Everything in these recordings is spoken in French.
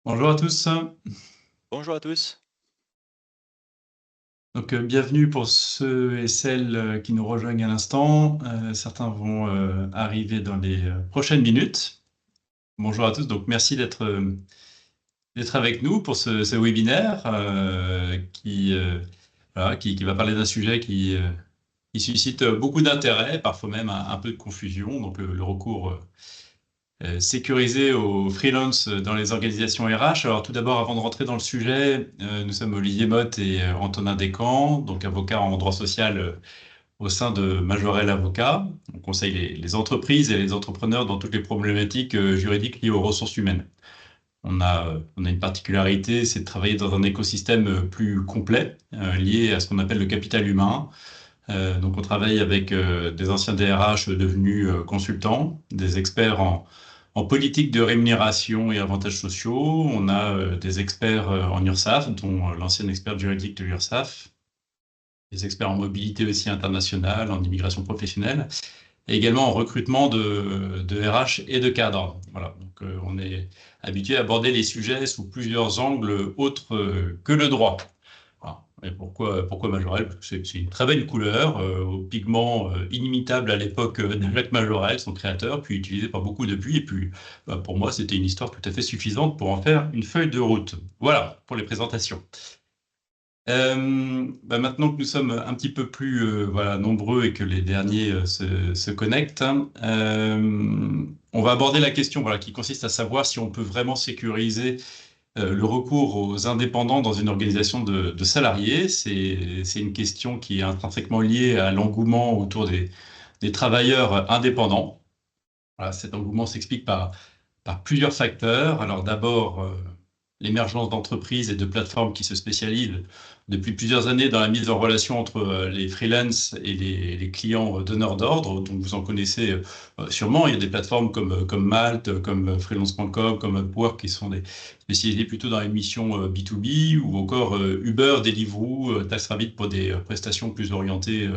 Bonjour à tous. Bonjour à tous. Bienvenue pour ceux et celles qui nous rejoignent à l'instant. Certains vont arriver dans les prochaines minutes. Bonjour à tous. Donc, merci d'être avec nous pour ce webinaire qui va parler d'un sujet qui suscite beaucoup d'intérêt, parfois même un peu de confusion. Donc, le recours sécurisé aux freelance dans les organisations RH. Alors tout d'abord, avant de rentrer dans le sujet, nous sommes Olivier Motte et Antonin Descamps, donc avocats en droit social au sein de Majorel Avocats. On conseille les entreprises et les entrepreneurs dans toutes les problématiques juridiques liées aux ressources humaines. On a une particularité, c'est de travailler dans un écosystème plus complet, lié à ce qu'on appelle le capital humain. Donc on travaille avec des anciens DRH devenus consultants, des experts en politique de rémunération et avantages sociaux. On a des experts en URSSAF, dont l'ancien expert juridique de l'URSSAF, des experts en mobilité aussi internationale, en immigration professionnelle, et également en recrutement de RH et de cadres. Voilà, donc on est habitué à aborder les sujets sous plusieurs angles autres que le droit. Voilà. Et pourquoi Majorel? Parce que c'est une très belle couleur, aux pigments inimitables à l'époque de Jacques Majorel, son créateur, puis utilisé par beaucoup depuis. Et puis, pour moi, c'était une histoire tout à fait suffisante pour en faire une feuille de route. Voilà pour les présentations. Maintenant que nous sommes un petit peu plus voilà, nombreux et que les derniers se connectent, on va aborder la question voilà, qui consiste à savoir si on peut vraiment sécuriser le recours aux indépendants dans une organisation de salariés. C'est une question qui est intrinsèquement liée à l'engouement autour des travailleurs indépendants. Voilà, cet engouement s'explique par plusieurs facteurs. Alors d'abord, l'émergence d'entreprises et de plateformes qui se spécialisent depuis plusieurs années dans la mise en relation entre les freelances et les clients donneurs d'ordre. Donc vous en connaissez sûrement. Il y a des plateformes comme Malte, comme freelance.com, comme Upwork qui sont spécialisées plutôt dans les missions B2B ou encore Uber, Deliveroo, TaxRabbit pour des prestations plus orientées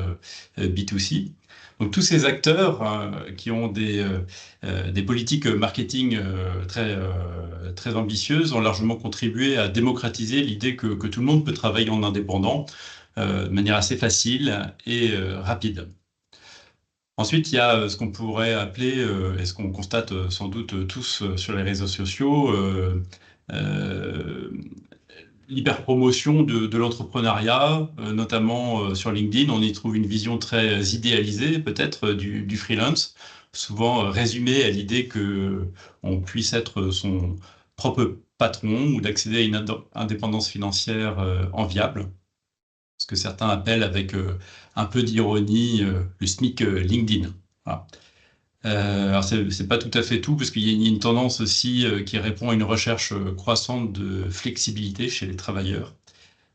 B2C. Donc tous ces acteurs qui ont des politiques marketing très ambitieuses ont largement contribué à démocratiser l'idée que tout le monde peut travailler en indépendant de manière assez facile et rapide. Ensuite, il y a ce qu'on pourrait appeler, et ce qu'on constate sans doute tous sur les réseaux sociaux, euh, l'hyperpromotion de l'entrepreneuriat, notamment sur LinkedIn. On y trouve une vision très idéalisée, peut-être, du freelance, souvent résumée à l'idée que on puisse être son propre patron ou d'accéder à une indépendance financière enviable, ce que certains appellent avec un peu d'ironie le SMIC LinkedIn. Voilà. Alors c'est pas tout à fait tout, parce qu'il y a une tendance aussi qui répond à une recherche croissante de flexibilité chez les travailleurs.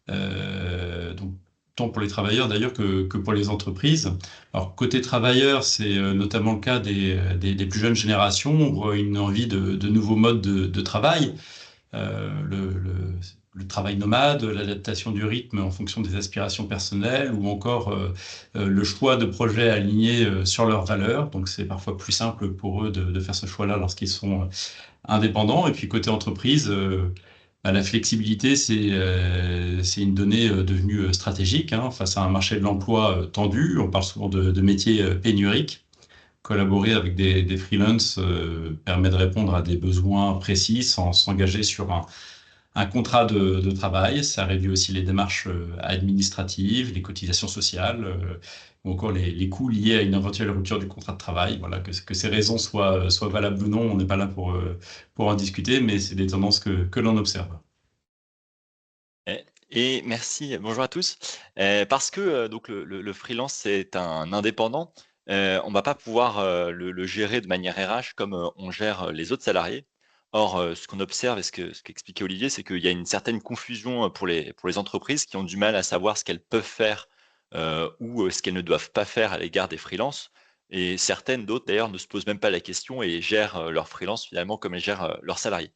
Donc tant pour les travailleurs d'ailleurs que pour les entreprises. Alors côté travailleurs, c'est notamment le cas des plus jeunes générations. On voit une envie de nouveaux modes de travail. Le travail nomade, l'adaptation du rythme en fonction des aspirations personnelles ou encore le choix de projets alignés sur leurs valeurs. Donc c'est parfois plus simple pour eux de faire ce choix-là lorsqu'ils sont indépendants. Et puis côté entreprise, la flexibilité, c'est une donnée devenue stratégique hein, face à un marché de l'emploi tendu. On parle souvent de métiers pénuriques. Collaborer avec des freelances permet de répondre à des besoins précis sans s'engager sur un contrat de travail. Ça réduit aussi les démarches administratives, les cotisations sociales, ou encore les coûts liés à une éventuelle rupture du contrat de travail. Voilà, que ces raisons soient valables ou non, on n'est pas là pour en discuter, mais c'est des tendances que l'on observe. Et merci, bonjour à tous. Parce que, donc le freelance, c'est un indépendant, on va pas pouvoir, le gérer de manière RH comme, on gère les autres salariés. Or, ce qu'on observe et ce qu'expliquait Olivier, c'est qu'il y a une certaine confusion, pour les entreprises qui ont du mal à savoir ce qu'elles peuvent faire, ou, ce qu'elles ne doivent pas faire à l'égard des freelances et certaines d'autres d'ailleurs ne se posent même pas la question et gèrent, leurs freelances finalement comme elles gèrent, leurs salariés.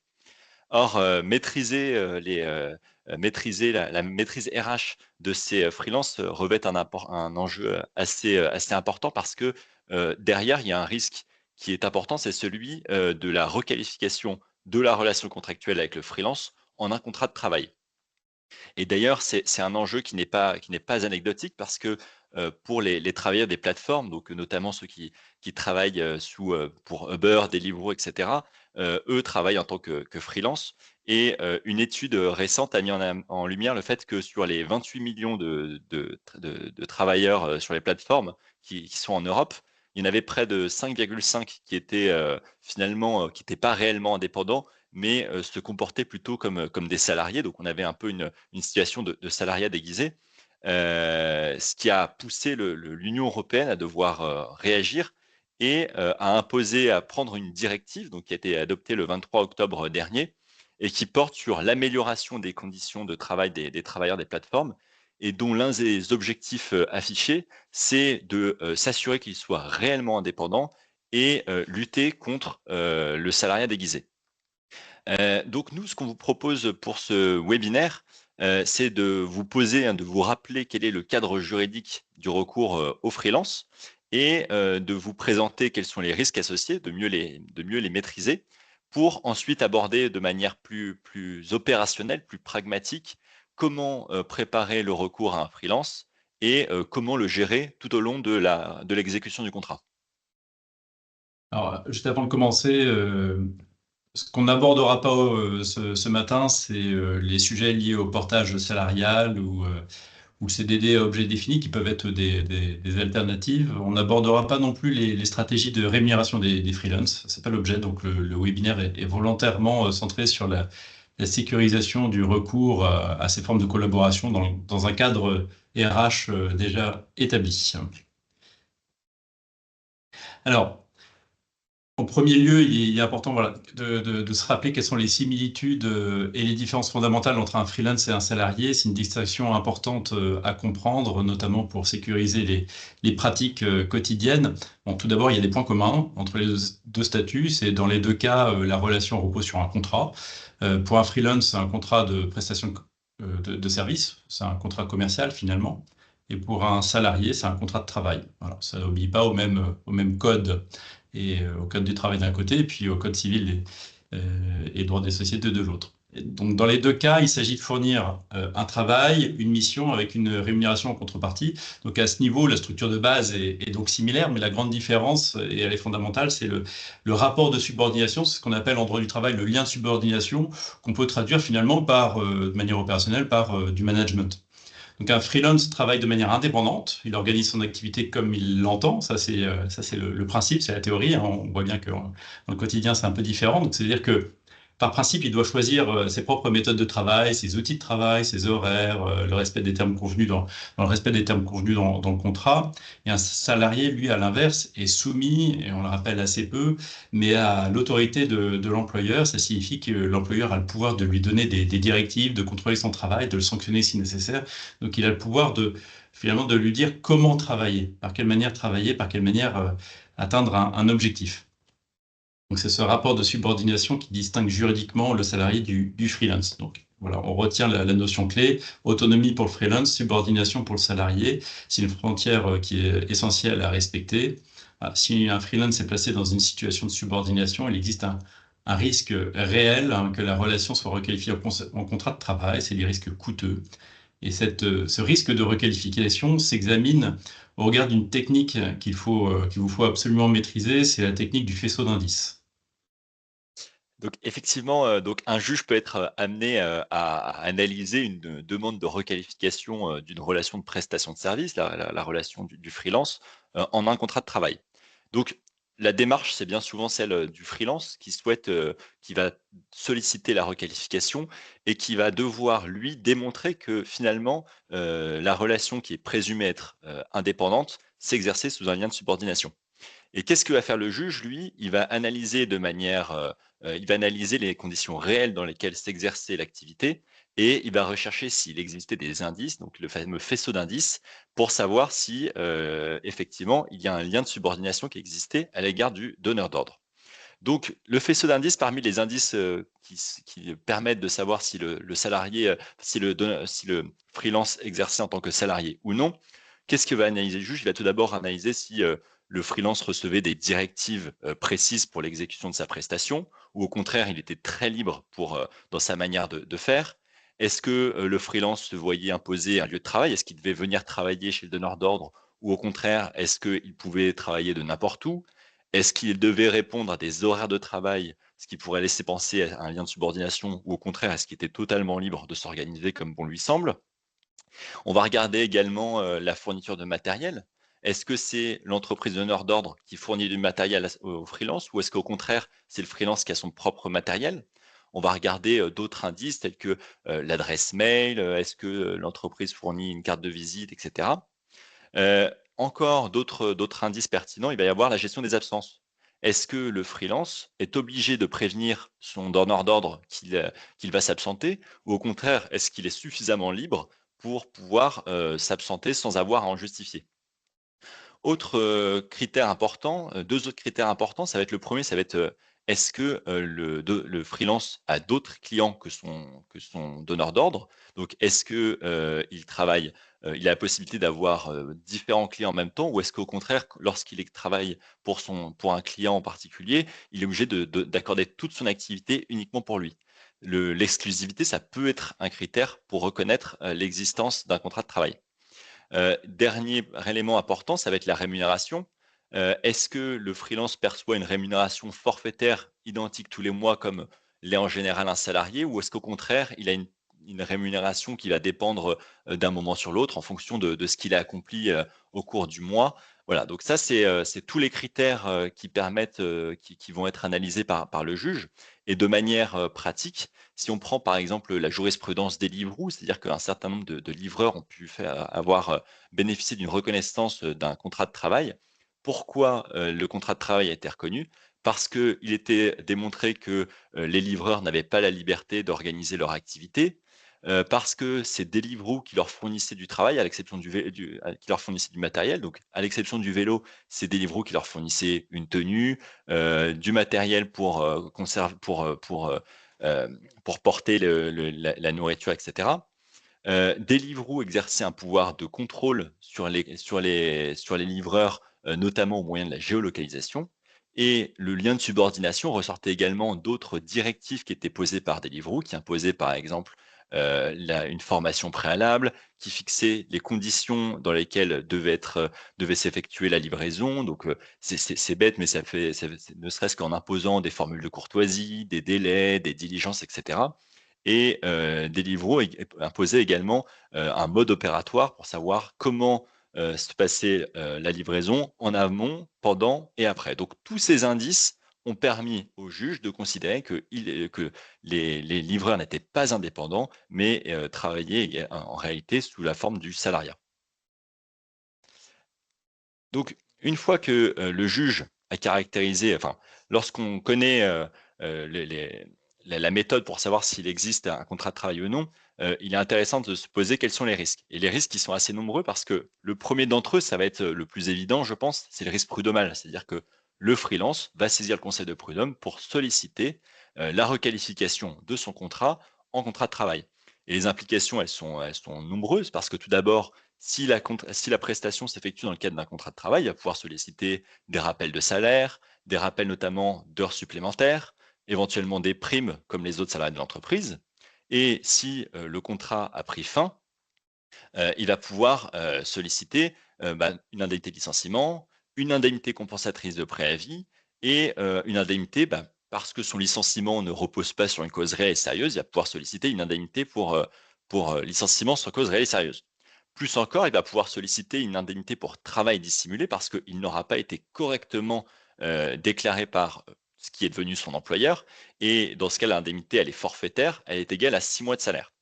Or, maîtriser la maîtrise RH de ces, freelances, revêt un enjeu, assez important parce que, derrière, il y a un risque qui est important, c'est celui, de la requalification de la relation contractuelle avec le freelance en un contrat de travail. Et d'ailleurs, c'est un enjeu qui n'est pas anecdotique parce que, pour les travailleurs des plateformes, donc notamment ceux qui travaillent, pour Uber, Deliveroo et cetera, eux travaillent en tant que freelance et une étude, récente a mis en lumière le fait que sur les 28 millions de travailleurs, sur les plateformes qui sont en Europe, il y en avait près de 5,5 qui étaient, finalement, qui n'étaient pas réellement indépendants, mais se comportaient plutôt comme des salariés. Donc on avait un peu une situation de salariat déguisé, ce qui a poussé l'Union européenne à devoir, réagir et à imposer, à prendre une directive, donc qui a été adoptée le 23 octobre dernier et qui porte sur l'amélioration des conditions de travail des travailleurs des plateformes et dont l'un des objectifs, affichés, c'est de, s'assurer qu'ils soient réellement indépendants et lutter contre, le salariat déguisé. Donc nous, ce qu'on vous propose pour ce webinaire, c'est de vous poser, hein, de vous rappeler quel est le cadre juridique du recours, au freelance et de vous présenter quels sont les risques associés, de mieux les maîtriser pour ensuite aborder de manière plus opérationnelle, plus pragmatique, comment, préparer le recours à un freelance et comment le gérer tout au long de l'exécution du contrat. Alors, juste avant de commencer, ce qu'on n'abordera pas ce matin, c'est les sujets liés au portage salarial ou CDD à objet défini qui peuvent être des alternatives. On n'abordera pas non plus les stratégies de rémunération des freelances. C'est pas l'objet. Donc le webinaire est volontairement centré sur la sécurisation du recours à ces formes de collaboration dans un cadre RH déjà établi. Alors, en premier lieu, il est important voilà, de se rappeler quelles sont les similitudes et les différences fondamentales entre un freelance et un salarié. C'est une distinction importante à comprendre, notamment pour sécuriser les pratiques quotidiennes. Bon, tout d'abord, il y a des points communs entre les deux statuts. C'est dans les deux cas, la relation repose sur un contrat. Pour un freelance, c'est un contrat de prestation de service. C'est un contrat commercial finalement. Et pour un salarié, c'est un contrat de travail. Voilà, ça n'obéit pas au même code et au code du travail d'un côté, et puis au code civil et droit des sociétés de l'autre. Donc, dans les deux cas, il s'agit de fournir un travail, une mission avec une rémunération en contrepartie. Donc, à ce niveau, la structure de base est donc similaire, mais la grande différence, et elle est fondamentale, c'est le rapport de subordination, c'est ce qu'on appelle en droit du travail le lien de subordination, qu'on peut traduire finalement par, de manière opérationnelle par du management. Donc un freelance travaille de manière indépendante, il organise son activité comme il l'entend, ça c'est le principe, c'est la théorie, hein. On voit bien que dans le quotidien c'est un peu différent, donc c'est-à-dire que par principe il doit choisir ses propres méthodes de travail, ses outils de travail, ses horaires, le respect des termes convenus dans le respect des termes convenus dans le contrat. Et un salarié, lui, à l'inverse, est soumis, et on le rappelle assez peu, mais à l'autorité de l'employeur. Ça signifie que l'employeur a le pouvoir de lui donner des directives, de contrôler son travail, de le sanctionner si nécessaire. Donc il a le pouvoir finalement de lui dire comment travailler, par quelle manière atteindre un objectif. Donc c'est ce rapport de subordination qui distingue juridiquement le salarié du freelance. Donc voilà, on retient la notion clé, autonomie pour le freelance, subordination pour le salarié. C'est une frontière qui est essentielle à respecter. Si un freelance est placé dans une situation de subordination, il existe un risque réel, hein, que la relation soit requalifiée en contrat de travail. C'est des risques coûteux. Et ce risque de requalification s'examine au regard d'une technique qu'il vous faut absolument maîtriser, c'est la technique du faisceau d'indices. Donc effectivement, donc un juge peut être, amené, à analyser une, demande de requalification, d'une relation de prestation de service, la relation du freelance, en un contrat de travail. Donc la démarche, c'est bien souvent celle, du freelance qui souhaite, qui va solliciter la requalification et qui va devoir, lui, démontrer que finalement, la relation qui est présumée être, indépendante, s'exerçait sous un lien de subordination. Et qu'est-ce que va faire le juge, lui? Il va analyser de manière, il va analyser les conditions réelles dans lesquelles s'exerçait l'activité et il va rechercher s'il existait des indices, donc le fameux faisceau d'indices, pour savoir si, effectivement, il y a un lien de subordination qui existait à l'égard du donneur d'ordre. Donc le faisceau d'indices, parmi les indices, qui permettent de savoir si le salarié, si le freelance exerçait en tant que salarié ou non, qu'est-ce que va analyser le juge? Il va tout d'abord analyser si, le freelance recevait des directives, précises pour l'exécution de sa prestation ou au contraire, il était très libre dans sa manière de faire? Est-ce que le freelance se voyait imposer un lieu de travail? Est-ce qu'il devait venir travailler chez le donneur d'ordre? Ou au contraire, est-ce qu'il pouvait travailler de n'importe où? Est-ce qu'il devait répondre à des horaires de travail, ce qui pourrait laisser penser à un lien de subordination? Ou au contraire, est-ce qu'il était totalement libre de s'organiser comme bon lui semble? On va regarder également la fourniture de matériel. Est-ce que c'est l'entreprise donneur d'ordre qui fournit du matériel au freelance ou est-ce qu'au contraire, c'est le freelance qui a son propre matériel? On va regarder d'autres indices tels que l'adresse mail, est-ce que l'entreprise fournit une carte de visite, etc. Encore d'autres indices pertinents, il va y avoir la gestion des absences. Est-ce que le freelance est obligé de prévenir son donneur d'ordre qu'il va s'absenter? Ou au contraire, est-ce qu'il est suffisamment libre pour pouvoir, s'absenter sans avoir à en justifier? Autre, critère important, 2 autres critères importants, ça va être le premier, ça va être, est-ce que, le freelance a d'autres clients que son donneur d'ordre? Donc est-ce que, il a la possibilité d'avoir, différents clients en même temps? Ou est-ce qu'au contraire, lorsqu'il travaille pour un client en particulier, il est obligé d'accorder toute son activité uniquement pour lui? L'exclusivité, ça peut être un critère pour reconnaître, l'existence d'un contrat de travail. Dernier élément important, ça va être la rémunération. Est-ce que le freelance perçoit une rémunération forfaitaire identique tous les mois comme l'est en général un salarié? Ou est-ce qu'au contraire, il a une rémunération qui va dépendre, d'un moment sur l'autre en fonction de ce qu'il a accompli, au cours du mois? Voilà, donc ça c'est tous les critères, qui permettent, qui vont être analysés par le juge et de manière, pratique, si on prend par exemple la jurisprudence Deliveroo, c'est-à-dire qu'un certain nombre de livreurs ont pu avoir bénéficié d'une reconnaissance d'un contrat de travail. Pourquoi le contrat de travail a été reconnu? Parce qu'il était démontré que les livreurs n'avaient pas la liberté d'organiser leur activité, parce que c'est Deliveroo qui leur fournissait du travail, à l'exception qui leur fournissait du matériel. Donc, à l'exception du vélo, c'est Deliveroo qui leur fournissait une tenue, du matériel pour porter la nourriture, etc. Deliveroo exerçait un pouvoir de contrôle sur les livreurs, notamment au moyen de la géolocalisation et le lien de subordination ressortait également d'autres directives qui étaient posées par Deliveroo, qui imposaient par exemple, une formation préalable, qui fixait les conditions dans lesquelles devait s'effectuer la livraison. Donc, c'est bête, mais ne serait-ce qu'en imposant des formules de courtoisie, des délais, des diligences, etc. Et Deliveroo imposait également, un mode opératoire pour savoir comment, se passait, la livraison en amont, pendant et après. Donc tous ces indices ont permis au juge de considérer que les livreurs n'étaient pas indépendants, mais travaillaient en réalité sous la forme du salariat. Donc, une fois que, le juge a caractérisé enfin, lorsqu'on connaît, les la méthode pour savoir s'il existe un contrat de travail ou non, il est intéressant de se poser quels sont les risques. Et les risques, ils sont assez nombreux parce que le premier d'entre eux, ça va être, le plus évident, je pense, c'est le risque prud'homal. C'est-à-dire que le freelance va saisir le conseil de prud'homme pour solliciter, la requalification de son contrat en contrat de travail. Et les implications, elles sont nombreuses parce que tout d'abord, si la prestation s'effectue dans le cadre d'un contrat de travail, il va pouvoir solliciter des rappels de salaire, des rappels notamment d'heures supplémentaires, éventuellement des primes comme les autres salariés de l'entreprise. Et si le contrat a pris fin, il va pouvoir solliciter une indemnité de licenciement, une indemnité compensatrice de préavis et une indemnité, parce que son licenciement ne repose pas sur une cause réelle et sérieuse, il va pouvoir solliciter une indemnité pour licenciement sur cause réelle et sérieuse. Plus encore, il va pouvoir solliciter une indemnité pour travail dissimulé parce qu'il n'aura pas été correctement, déclaré par, ce qui est devenu son employeur et dans ce cas, l'indemnité, elle est forfaitaire, elle est égale à 6 mois de salaire.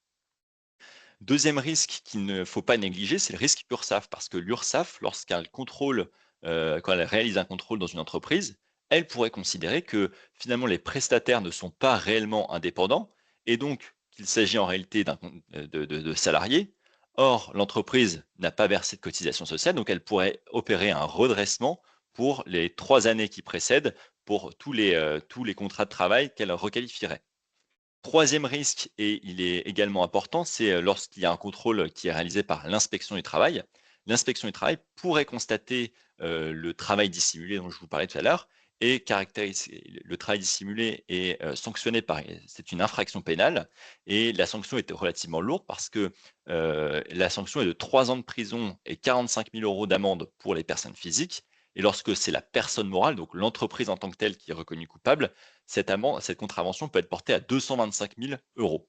Deuxième risque qu'il ne faut pas négliger, c'est le risque URSSAF parce que l'URSSAF, lorsqu'elle contrôle, quand elle réalise un contrôle dans une entreprise, elle pourrait considérer que finalement les prestataires ne sont pas réellement indépendants et donc qu'il s'agit en réalité de salariés. Or, l'entreprise n'a pas versé de cotisation sociale, donc elle pourrait opérer un redressement pour les 3 années qui précèdent, pour tous les contrats de travail qu'elle requalifierait. Troisième risque, et il est également important, c'est lorsqu'il y a un contrôle qui est réalisé par l'inspection du travail. L'inspection du travail pourrait constater le travail dissimulé dont je vous parlais tout à l'heure et le travail dissimulé est sanctionné c'est une infraction pénale et la sanction est relativement lourde parce que la sanction est de 3 ans de prison et 45 000 € d'amende pour les personnes physiques. Et lorsque c'est la personne morale, donc l'entreprise en tant que telle qui est reconnue coupable, cette contravention peut être portée à 225 000 €.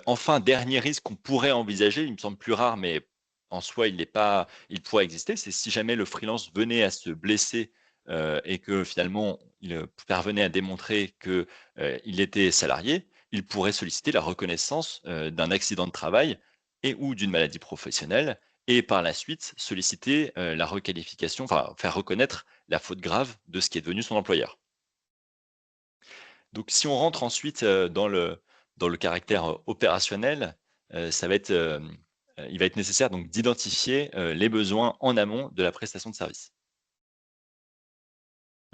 Enfin, dernier risque qu'on pourrait envisager, il me semble plus rare, mais en soi, il pourrait exister, c'est si jamais le freelance venait à se blesser, et que finalement il, parvenait à démontrer que, il était salarié, il pourrait solliciter la reconnaissance, d'un accident de travail et ou d'une maladie professionnelle et par la suite solliciter, la requalification, enfin faire reconnaître la faute grave de ce qui est devenu son employeur. Donc si on rentre ensuite, dans le caractère, opérationnel, ça va être, il va être nécessaire donc d'identifier, les besoins en amont de la prestation de service.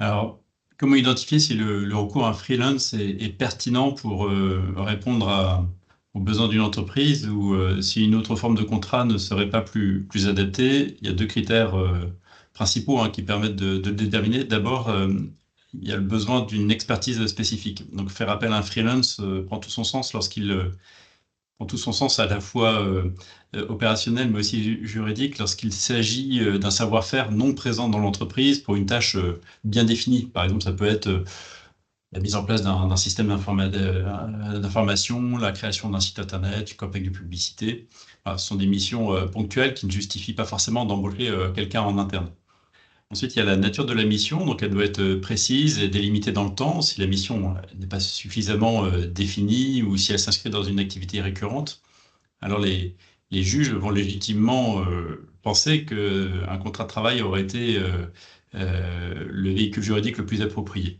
Alors, comment identifier si le recours à un freelance est pertinent pour répondre aux besoins d'une entreprise ou si une autre forme de contrat ne serait pas plus adaptée? Il y a deux critères principaux qui permettent de le déterminer. D'abord, il y a le besoin d'une expertise spécifique. Donc, faire appel à un freelance prend tout son sens lorsqu'il en tout son sens à la fois opérationnel mais aussi juridique lorsqu'il s'agit d'un savoir-faire non présent dans l'entreprise pour une tâche bien définie. Par exemple, ça peut être la mise en place d'un système d'information, la création d'un site internet, une campagne de publicité. Voilà, ce sont des missions ponctuelles qui ne justifient pas forcément d'embaucher quelqu'un en interne. Ensuite, il y a la nature de la mission, donc elle doit être précise et délimitée dans le temps. Si la mission n'est pas suffisamment définie ou si elle s'inscrit dans une activité récurrente, alors les juges vont légitimement penser qu'un contrat de travail aurait été le véhicule juridique le plus approprié.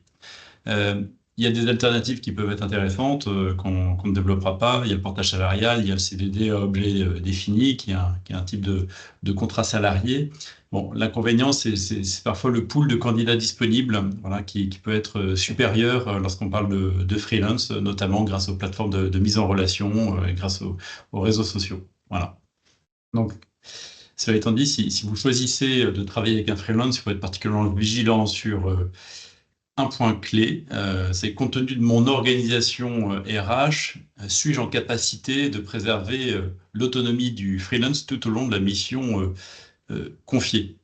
Euh, il y a des alternatives qui peuvent être intéressantes qu'on ne développera pas. Il y a le portage salarial, il y a le CDD à objet défini, qui est un type de contrat salarié. Bon, l'inconvénient, c'est parfois le pool de candidats disponibles, voilà, qui peut être supérieur lorsqu'on parle de freelance, notamment grâce aux plateformes de mise en relation et grâce aux réseaux sociaux. Voilà. Donc, cela étant dit, si vous choisissez de travailler avec un freelance, il faut être particulièrement vigilant sur un point clé, c'est compte tenu de mon organisation RH, suis-je en capacité de préserver l'autonomie du freelance tout au long de la mission confiée?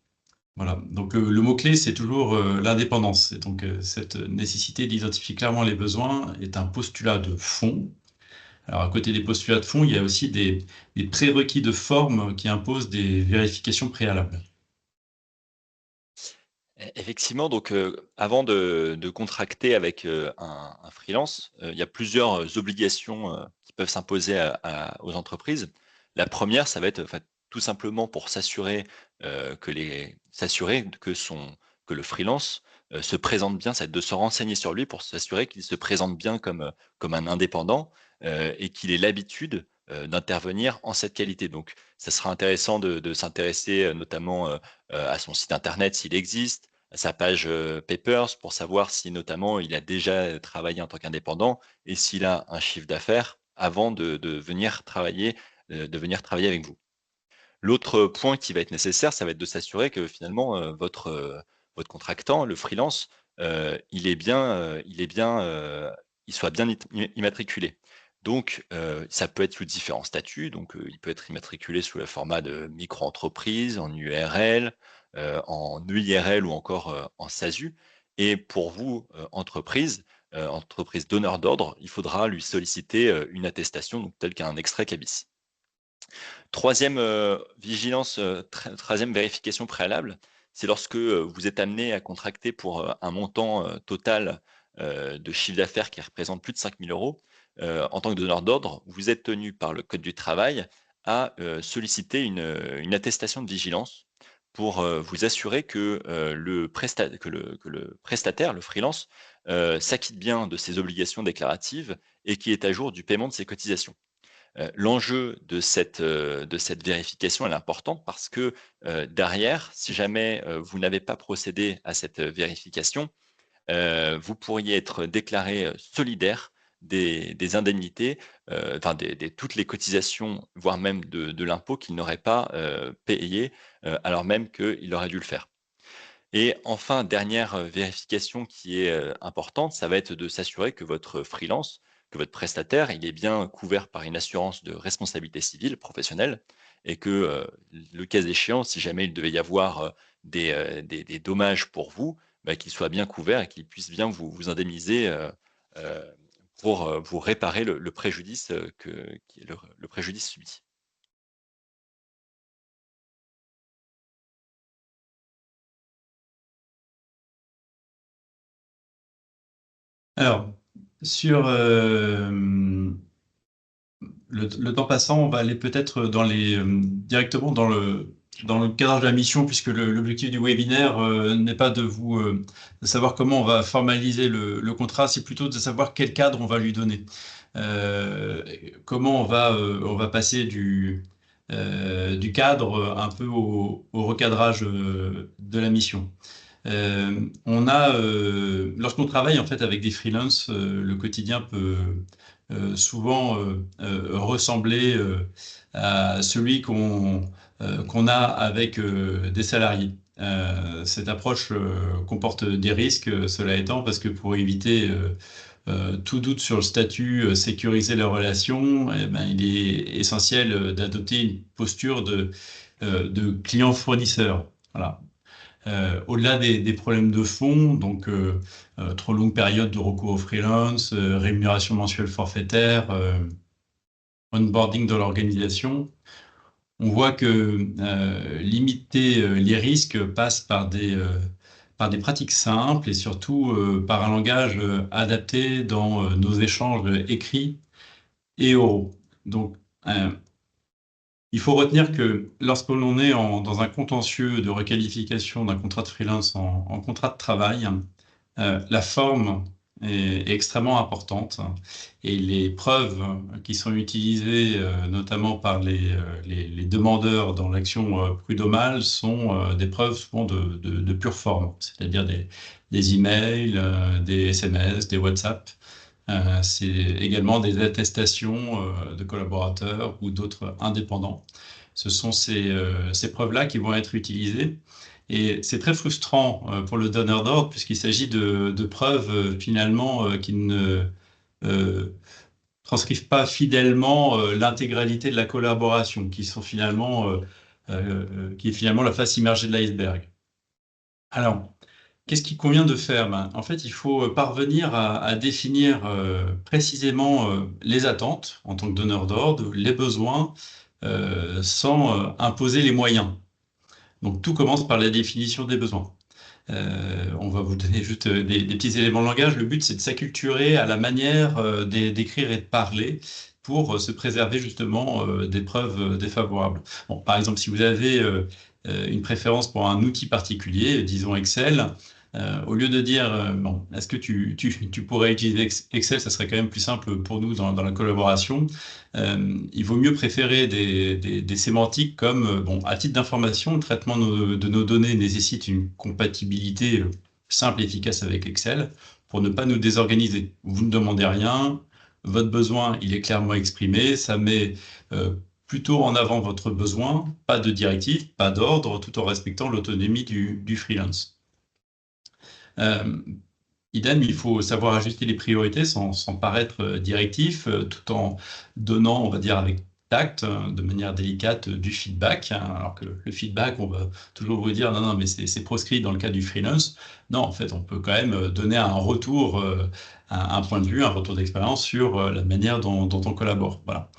Voilà. Donc le mot-clé, c'est toujours l'indépendance. Et donc cette nécessité d'identifier clairement les besoins est un postulat de fond. Alors à côté des postulats de fond, il y a aussi des prérequis de forme qui imposent des vérifications préalables. Effectivement, donc avant de contracter avec, un freelance, il y a plusieurs, obligations, qui peuvent s'imposer aux entreprises. La première, ça va être, enfin, tout simplement pour s'assurer que le freelance, se présente bien, ça va être de se renseigner sur lui pour s'assurer qu'il se présente bien comme un indépendant, et qu'il ait l'habitude, d'intervenir en cette qualité. Donc ça sera intéressant de s'intéresser, notamment, à son site internet s'il existe, à sa page, Papers pour savoir si notamment il a déjà travaillé en tant qu'indépendant et s'il a un chiffre d'affaires avant de venir travailler avec vous. L'autre point qui va être nécessaire, ça va être de s'assurer que finalement, votre contractant, le freelance, il soit bien immatriculé. Donc, ça peut être sous différents statuts, donc, il peut être immatriculé sous le format de micro-entreprise, en URL, en EIRL ou encore, en SASU et pour vous, entreprise donneur d'ordre, il faudra lui solliciter, une attestation, donc telle qu'un extrait KBIS. 3e, vigilance, 3e vérification préalable, c'est lorsque, vous êtes amené à contracter pour, un montant, total, de chiffre d'affaires qui représente plus de 5 000 €, en tant que donneur d'ordre, vous êtes tenu par le code du travail à, solliciter une attestation de vigilance pour, vous assurer que, le prestataire, le freelance, s'acquitte bien de ses obligations déclaratives et qu'il est à jour du paiement de ses cotisations. L'enjeu de cette vérification, elle est importante parce que, derrière, si jamais, vous n'avez pas procédé à cette vérification, vous pourriez être déclaré, solidaire des indemnités, enfin toutes les cotisations, voire même de l'impôt qu'il n'aurait pas, payé, alors même qu'il aurait dû le faire. Et enfin, dernière vérification qui est importante, ça va être de s'assurer que votre freelance, que votre prestataire, il est bien couvert par une assurance de responsabilité civile professionnelle et que, le cas échéant, si jamais il devait y avoir, des dommages pour vous, bah, qu'il soit bien couvert et qu'il puisse bien vous indemniser, heu, pour, vous réparer le préjudice, qui est le préjudice subi. Alors, sur le temps passant, on va aller peut-être directement dans le cadrage de la mission, puisque l'objectif du webinaire n'est pas de savoir comment on va formaliser le contrat, c'est plutôt de savoir quel cadre on va lui donner. Euh, Comment on va passer du cadre un peu au recadrage de la mission. Lorsqu'on travaille en fait avec des freelances, le quotidien peut souvent ressembler à celui qu'on a avec des salariés. Cette approche comporte des risques, cela étant, parce que pour éviter tout doute sur le statut, sécuriser la relation, eh ben, il est essentiel d'adopter une posture de client-fournisseur. Voilà. Au-delà des problèmes de fond, donc trop longue période de recours au freelance, rémunération mensuelle forfaitaire, onboarding dans l'organisation, on voit que limiter les risques passe par des pratiques simples et surtout par un langage adapté dans nos échanges écrits et oraux. Donc, euh, il faut retenir que lorsque l'on est dans un contentieux de requalification d'un contrat de freelance en contrat de travail, la forme est extrêmement importante et les preuves qui sont utilisées, notamment par les demandeurs dans l'action prud'homale, sont des preuves souvent de pure forme, c'est-à-dire des emails, des SMS, des WhatsApp. C'est également des attestations de collaborateurs ou d'autres indépendants. Ce sont ces preuves-là qui vont être utilisées. Et c'est très frustrant pour le donneur d'ordre puisqu'il s'agit de preuves finalement qui ne euh, transcrivent pas fidèlement l'intégralité de la collaboration, qui est finalement la face immergée de l'iceberg. Alors, qu'est-ce qu'il convient de faire? Ben, en fait, il faut parvenir à définir précisément les attentes en tant que donneur d'ordre, les besoins, sans imposer les moyens. Donc, tout commence par la définition des besoins. On va vous donner juste des petits éléments de langage. Le but, c'est de s'acculturer à la manière d'écrire et de parler pour se préserver justement des preuves défavorables. Bon, par exemple, si vous avez une préférence pour un outil particulier, disons Excel, au lieu de dire, bon, est-ce que tu pourrais utiliser Excel, ça serait quand même plus simple pour nous dans la collaboration. Il vaut mieux préférer des sémantiques comme, bon, à titre d'information, le traitement de nos données nécessite une compatibilité simple et efficace avec Excel pour ne pas nous désorganiser. Vous ne demandez rien, votre besoin, il est clairement exprimé, ça met plutôt en avant votre besoin, pas de directive, pas d'ordre, tout en respectant l'autonomie du freelance. Euh, Idem, il faut savoir ajuster les priorités sans paraître directif, tout en donnant, on va dire, avec tact, de manière délicate, du feedback. Alors que le feedback, on va toujours vous dire, non, non, mais c'est proscrit dans le cas du freelance. Non, en fait, on peut quand même donner un retour, un point de vue, un retour d'expérience sur la manière dont on collabore. Voilà.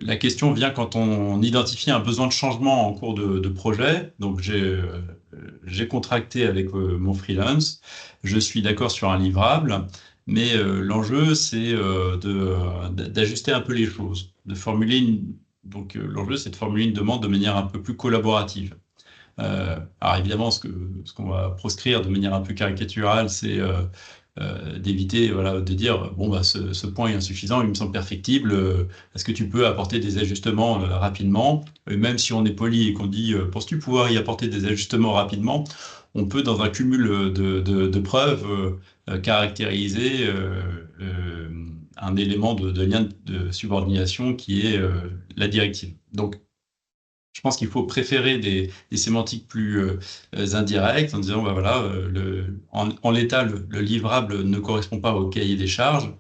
La question vient quand on identifie un besoin de changement en cours de projet. Donc, j'ai contracté avec mon freelance. Je suis d'accord sur un livrable, mais l'enjeu, c'est d'ajuster un peu les choses, de formuler l'enjeu, c'est de formuler une demande de manière un peu plus collaborative. Alors évidemment, ce qu'on va proscrire de manière un peu caricaturale, c'est d'éviter, voilà, de dire, bon, bah, ce point est insuffisant, il me semble perfectible, est-ce que tu peux apporter des ajustements rapidement? Et même si on est poli et qu'on dit, penses-tu pouvoir y apporter des ajustements rapidement? On peut, dans un cumul de preuves, caractériser un élément de lien de subordination qui est la directive. Donc, Je pense qu'il faut préférer des sémantiques plus indirectes en disant, bah voilà, en l'état, le livrable ne correspond pas au cahier des charges.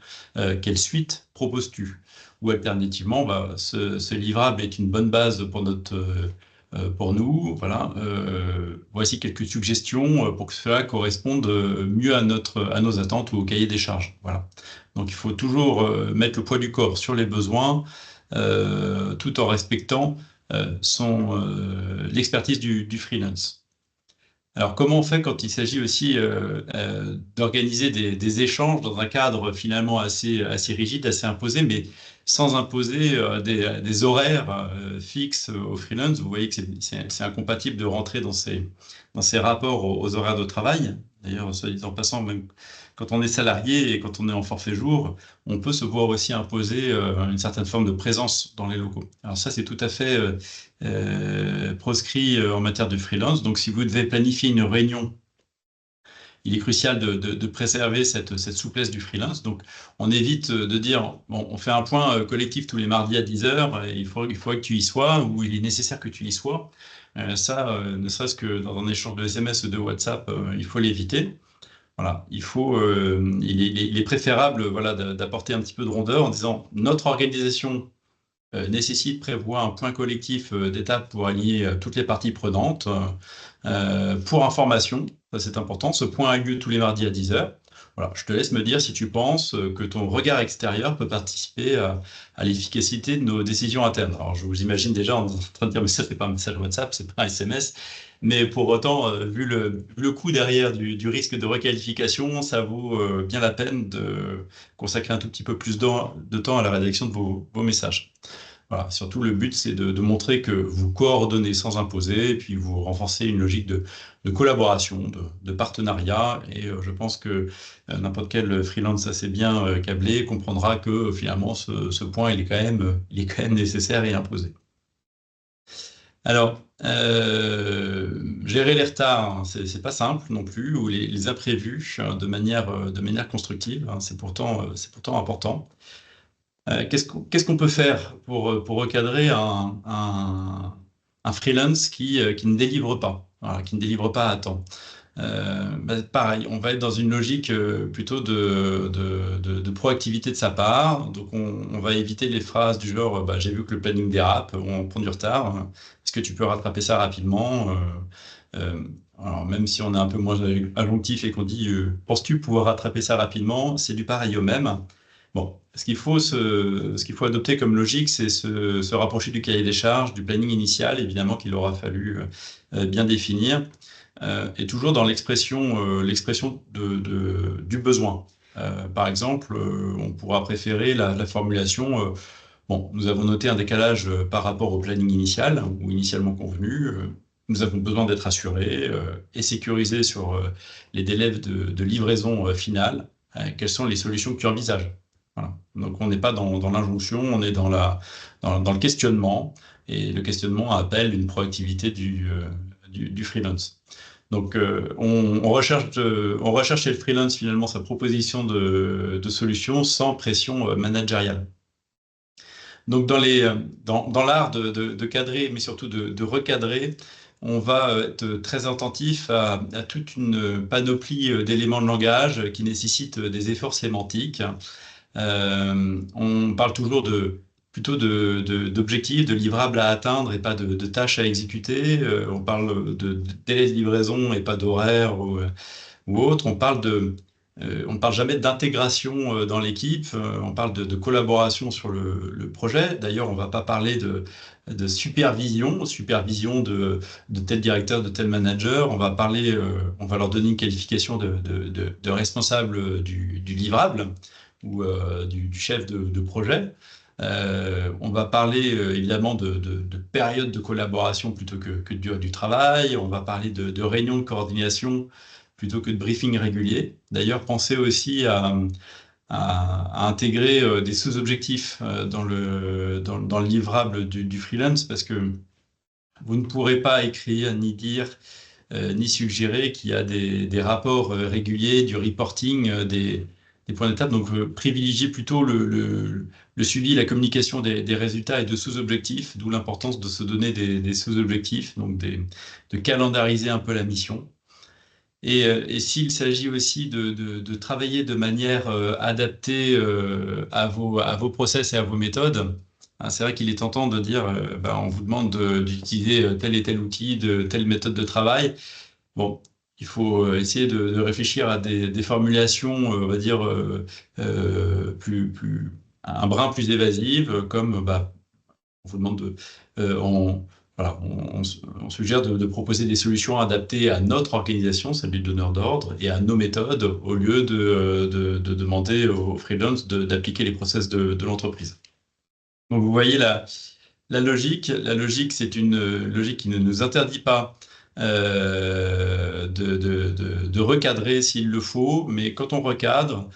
Quelle suite proposes-tu? Ou alternativement, bah, ce livrable est une bonne base pour nous. Voilà, voici quelques suggestions pour que cela corresponde mieux à nos attentes ou au cahier des charges. Voilà. Donc il faut toujours mettre le poids du corps sur les besoins, tout en respectant l'expertise du freelance. Alors, comment on fait quand il s'agit aussi d'organiser des échanges dans un cadre finalement assez rigide, assez imposé, mais sans imposer des horaires fixes aux freelance? Vous voyez que c'est incompatible de rentrer dans ces rapports aux horaires de travail. D'ailleurs, soit dit en passant, même quand on est salarié et quand on est en forfait jour, on peut se voir aussi imposer une certaine forme de présence dans les locaux. Alors ça, c'est tout à fait proscrit en matière de freelance. Donc, si vous devez planifier une réunion, il est crucial de préserver cette souplesse du freelance. Donc, on évite de dire, bon, on fait un point collectif tous les mardis à 10 heures, il faut que tu y sois, ou il est nécessaire que tu y sois. Ne serait-ce que dans un échange de SMS ou de WhatsApp, il faut l'éviter. Voilà, il est préférable, voilà, d'apporter un petit peu de rondeur en disant, notre organisation prévoit un point collectif d'étape pour aligner toutes les parties prenantes. Pour information, ça c'est important, ce point a lieu tous les mardis à 10 heures. Voilà, je te laisse me dire si tu penses que ton regard extérieur peut participer à l'efficacité de nos décisions internes. Alors, je vous imagine déjà en train de dire, mais ça, c'est pas un message WhatsApp, c'est pas un SMS. Mais pour autant, vu le coût derrière du risque de requalification, ça vaut bien la peine de consacrer un tout petit peu plus de temps à la rédaction de vos messages. Voilà, surtout le but, c'est de montrer que vous coordonnez sans imposer, et puis vous renforcez une logique de collaboration, de partenariat. Et je pense que n'importe quel freelance assez bien câblé comprendra que finalement, ce point, il est quand même nécessaire et imposé. Alors, gérer les retards, hein, c'est pas simple non plus, ou les imprévus de manière constructive, hein, c'est pourtant important. Qu'est-ce qu'on peut faire pour recadrer un freelance qui ne délivre pas, voilà, qui ne délivre pas à temps? Bah, pareil, on va être dans une logique plutôt de proactivité de sa part. Donc, on va éviter les phrases du genre bah, j'ai vu que le planning dérape, on prend du retard. Est-ce que tu peux rattraper ça rapidement? Alors, même si on est un peu moins injonctif et qu'on dit penses-tu pouvoir rattraper ça rapidement? C'est du pareil au même. Bon, ce qu'il faut adopter comme logique, c'est se rapprocher du cahier des charges, du planning initial, évidemment, qu'il aura fallu bien définir, et toujours dans l'expression du besoin. Par exemple, on pourra préférer la formulation bon, nous avons noté un décalage par rapport au planning initial ou initialement convenu. Nous avons besoin d'être assurés et sécurisés sur les délais de livraison finale. Quelles sont les solutions que tu envisages? Voilà. Donc, on n'est pas dans l'injonction, on est dans le questionnement. Et le questionnement appelle une proactivité du freelance. Donc, on recherche chez le freelance finalement sa proposition de solution sans pression managériale. Donc, dans l'art de cadrer, mais surtout de recadrer, on va être très attentif à toute une panoplie d'éléments de langage qui nécessitent des efforts sémantiques. On parle toujours plutôt d'objectifs, de livrables à atteindre et pas de tâches à exécuter. On parle de délai de livraison et pas d'horaire ou autre. On ne parle jamais d'intégration dans l'équipe, on parle de collaboration sur le projet. D'ailleurs, on ne va pas parler de supervision de tel directeur, de tel manager. On va leur donner une qualification de responsable du livrable ou du chef de projet. On va parler évidemment de période de collaboration plutôt que de durée du travail. On va parler de réunions de coordination plutôt que de briefing régulier. D'ailleurs, pensez aussi à intégrer des sous-objectifs dans le livrable du freelance parce que vous ne pourrez pas écrire ni dire ni suggérer qu'il y a des rapports réguliers, du reporting, des points d'étape. Donc, privilégiez plutôt le suivi, la communication des résultats et de sous-objectifs, d'où l'importance de se donner des sous-objectifs, donc de calendariser un peu la mission. Et s'il s'agit aussi de travailler de manière adaptée à vos process et à vos méthodes, hein, c'est vrai qu'il est tentant de dire, on vous demande d'utiliser tel et tel outil, de telle méthode de travail. Bon, il faut essayer de réfléchir à des formulations, on va dire, un brin plus évasives, comme on vous demande voilà, on suggère de proposer des solutions adaptées à notre organisation, celle du donneur d'ordre, et à nos méthodes, au lieu de demander aux freelance d'appliquer les process de l'entreprise. Donc vous voyez la logique. La logique, c'est une logique qui ne nous interdit pas de recadrer s'il le faut, mais quand on recadre,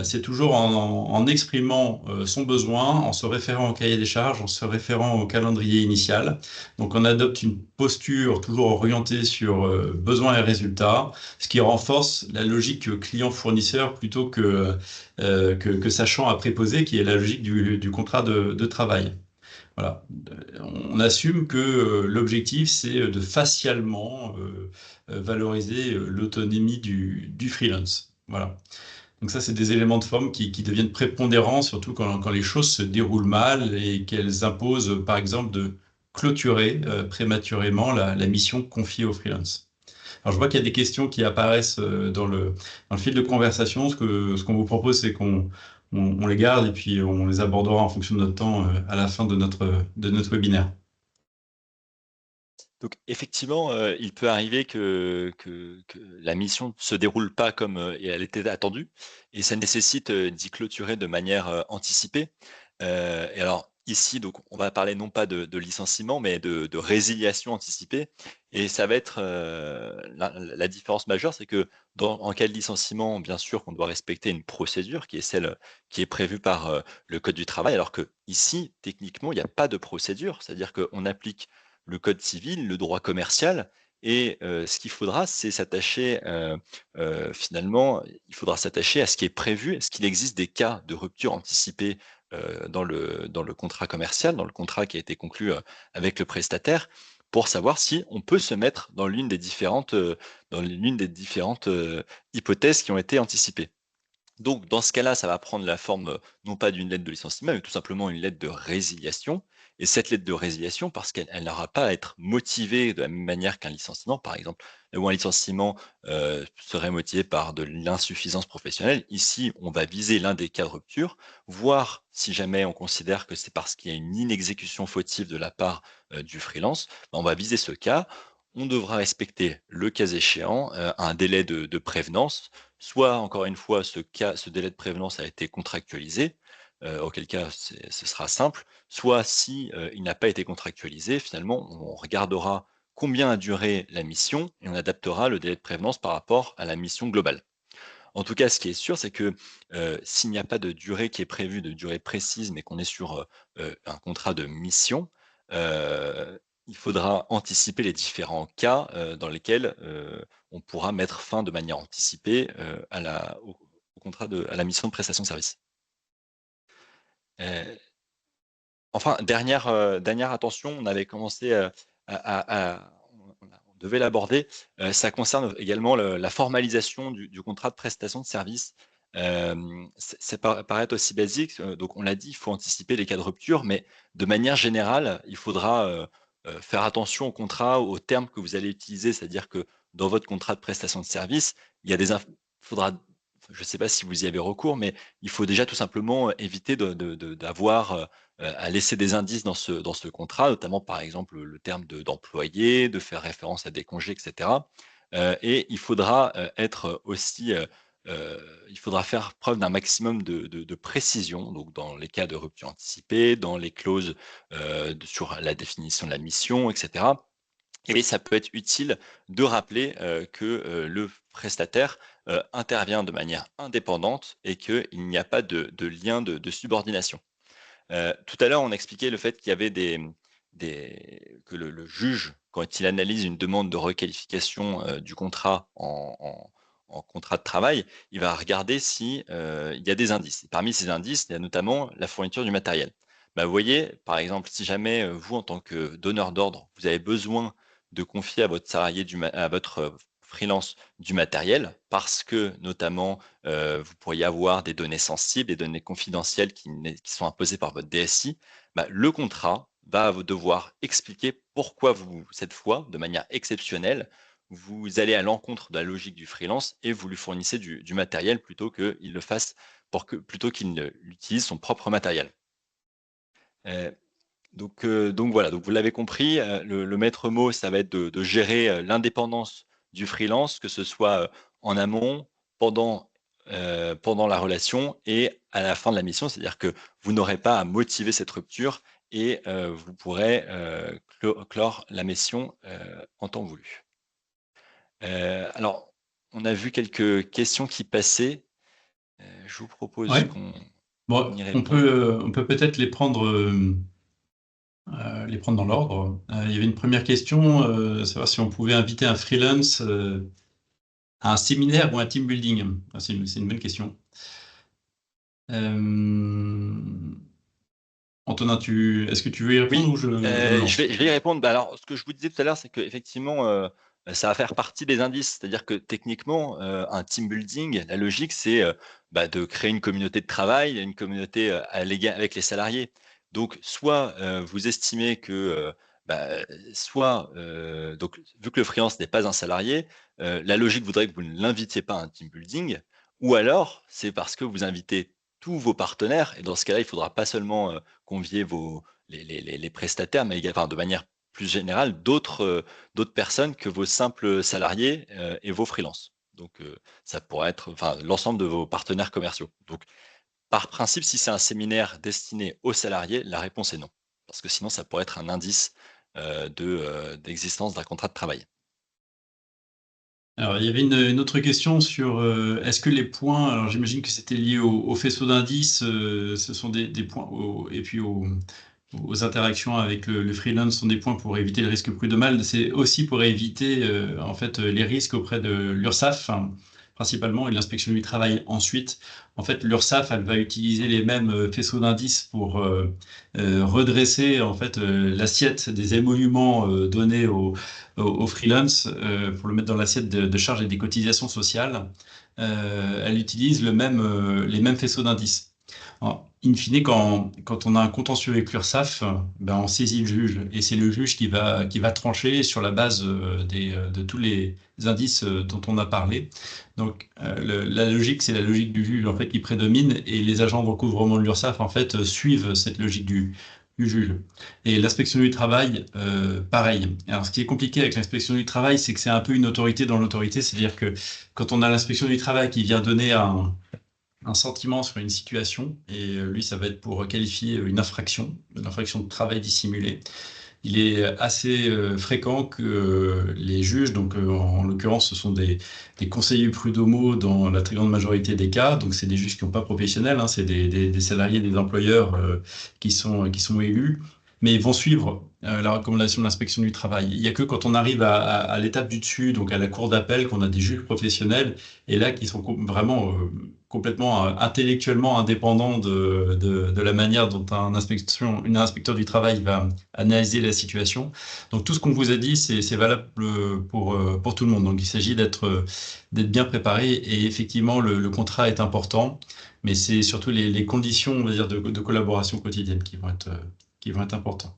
c'est toujours en exprimant son besoin, en se référant au cahier des charges, en se référant au calendrier initial. Donc on adopte une posture toujours orientée sur besoin et résultat, ce qui renforce la logique client-fournisseur plutôt que sachant à préposer, qui est la logique du contrat de travail. Voilà. On assume que l'objectif, c'est de facialement valoriser l'autonomie du freelance. Voilà. Donc ça, c'est des éléments de forme qui deviennent prépondérants, surtout quand les choses se déroulent mal et qu'elles imposent, par exemple, de clôturer prématurément la mission confiée au freelance. Alors, je vois qu'il y a des questions qui apparaissent dans le fil de conversation. Ce qu'on vous propose, c'est on les garde et puis on les abordera en fonction de notre temps à la fin de notre webinaire. Donc effectivement, il peut arriver que la mission ne se déroule pas comme, elle était attendue et ça nécessite, d'y clôturer de manière, anticipée. Et alors ici, donc on va parler non pas de licenciement, mais de résiliation anticipée et ça va être, la différence majeure, c'est que en cas de licenciement, bien sûr qu'on doit respecter une procédure qui est celle, qui est prévue par, le code du travail, alors que ici, techniquement, il n'y a pas de procédure. C'est-à-dire qu'on applique le code civil, le droit commercial et ce qu'il faudra, c'est s'attacher, finalement, il faudra s'attacher à ce qui est prévu. Est-ce qu'il existe des cas de rupture anticipée, dans le contrat commercial, dans le contrat qui a été conclu, avec le prestataire, pour savoir si on peut se mettre dans l'une des différentes, hypothèses qui ont été anticipées. Donc, dans ce cas-là, ça va prendre la forme, non pas d'une lettre de licenciement, mais tout simplement une lettre de résiliation. Et cette lettre de résiliation, parce qu'elle n'aura pas à être motivée de la même manière qu'un licenciement, par exemple, là où un licenciement serait motivé par de l'insuffisance professionnelle, ici, on va viser l'un des cas de rupture, voir si jamais on considère que c'est parce qu'il y a une inexécution fautive de la part du freelance, ben, on va viser ce cas. On devra respecter, le cas échéant, un délai de prévenance. Soit, encore une fois, ce délai de prévenance a été contractualisé, auquel cas ce sera simple, soit si, il n'a pas été contractualisé, finalement, on regardera combien a duré la mission et on adaptera le délai de prévenance par rapport à la mission globale. En tout cas, ce qui est sûr, c'est que, s'il n'y a pas de durée qui est prévue, de durée précise, mais qu'on est sur, un contrat de mission, il faudra anticiper les différents cas, dans lesquels, on pourra mettre fin de manière anticipée, au contrat à la mission de prestation de service. Heu, enfin, dernière attention, on avait commencé, on devait l'aborder, ça concerne également la formalisation du contrat de prestation de service. Ça paraît aussi basique, donc on l'a dit, il faut anticiper les cas de rupture, mais de manière générale, il faudra, faire attention au contrat, aux termes que vous allez utiliser. C'est-à-dire que dans votre contrat de prestation de service, il y a des inf faudra je ne sais pas si vous y avez recours, mais il faut déjà tout simplement éviter d'avoir, à laisser des indices dans ce contrat, notamment par exemple le terme d'employé, de faire référence à des congés et cetera. Et il faudra, être aussi, il faudra faire preuve d'un maximum de précision, donc dans les cas de rupture anticipée, dans les clauses, sur la définition de la mission et cetera. Et ça peut être utile de rappeler, que, le prestataire, intervient de manière indépendante et qu'il n'y a pas de lien de subordination. Tout à l'heure, on expliquait le fait qu'il y avait que le juge, quand il analyse une demande de requalification, du contrat en contrat de travail, il va regarder si il y a des indices. Et parmi ces indices, il y a notamment la fourniture du matériel. Bah, vous voyez, par exemple, si jamais vous, en tant que donneur d'ordre, vous avez besoin de confier à votre salarié, à votre freelance du matériel, parce que notamment vous pourriez avoir des données sensibles, des données confidentielles qui sont imposées par votre DSI, bah, le contrat va vous devoir expliquer pourquoi vous, cette fois, de manière exceptionnelle, vous allez à l'encontre de la logique du freelance et vous lui fournissez du matériel plutôt qu'il le fasse plutôt qu'il ne utilise son propre matériel. Heu, donc voilà, donc vous l'avez compris, le maître mot, ça va être de gérer, l'indépendance du freelance, que ce soit, en amont, pendant la relation et à la fin de la mission. C'est-à-dire que vous n'aurez pas à motiver cette rupture et vous pourrez, clore la mission, en temps voulu. Alors, on a vu quelques questions qui passaient. Je vous propose Ouais. qu'on Bon, y réponde. on peut peut-être les prendre dans l'ordre. Il y avait une première question, savoir si on pouvait inviter un freelance à un séminaire ou un team building. Ah, c'est une bonne question. Antonin, est-ce que tu veux y répondre Oui, ou je me lance? je vais y répondre. Bah, alors, ce que je vous disais tout à l'heure, c'est qu'effectivement, ça va faire partie des indices. C'est-à-dire que techniquement, un team building, la logique, c'est, bah, de créer une communauté de travail, une communauté, avec les salariés. Donc soit, vous estimez que, bah, soit, donc vu que le freelance n'est pas un salarié, la logique voudrait que vous ne l'invitiez pas à un team building, ou alors c'est parce que vous invitez tous vos partenaires et dans ce cas-là, il faudra pas seulement, convier les prestataires, mais enfin, de manière plus générale, d'autres personnes que vos simples salariés, et vos freelances. Donc, ça pourrait être, enfin, l'ensemble de vos partenaires commerciaux. Donc, par principe, si c'est un séminaire destiné aux salariés, la réponse est non. Parce que sinon, ça pourrait être un indice, d'existence d'un contrat de travail. Alors, il y avait une autre question sur est-ce que les points, alors j'imagine que c'était lié au faisceau d'indices, ce sont des points, et puis aux interactions avec le freelance sont des points pour éviter le risque prud'homal. C'est aussi pour éviter en fait les risques auprès de l'URSSAF, hein, principalement, et de l'inspection du travail ensuite. En fait, l'URSSAF, elle va utiliser les mêmes faisceaux d'indices pour redresser en fait l'assiette des émoluments donnés aux freelance pour le mettre dans l'assiette de charges et des cotisations sociales. Elle utilise les mêmes faisceaux d'indices. In fine, quand on a un contentieux avec l'URSSAF, ben on saisit le juge et c'est le juge qui va trancher sur la base de tous les indices dont on a parlé. Donc la logique, c'est la logique du juge en fait qui prédomine et les agents de recouvrement de l'URSSAF en fait suivent cette logique du juge. Et l'inspection du travail, pareil. Alors ce qui est compliqué avec l'inspection du travail, c'est que c'est un peu une autorité dans l'autorité, c'est-à-dire que quand on a l'inspection du travail qui vient donner un sentiment sur une situation, et lui, ça va être pour qualifier une infraction de travail dissimulé. Il est assez fréquent que les juges, donc en l'occurrence, ce sont des conseillers prud'homaux dans la très grande majorité des cas, donc c'est des juges qui n'ont pas professionnels, hein, c'est des salariés, des employeurs qui sont élus, mais ils vont suivre la recommandation de l'inspection du travail. Il n'y a que quand on arrive à l'étape du dessus, donc à la cour d'appel, qu'on a des juges professionnels, et là qui sont vraiment complètement intellectuellement indépendants de la manière dont une inspecteur du travail va analyser la situation. Donc tout ce qu'on vous a dit, c'est valable pour tout le monde. Donc il s'agit d'être bien préparé et effectivement le contrat est important, mais c'est surtout les conditions, on va dire, de collaboration quotidienne qui vont être importantes.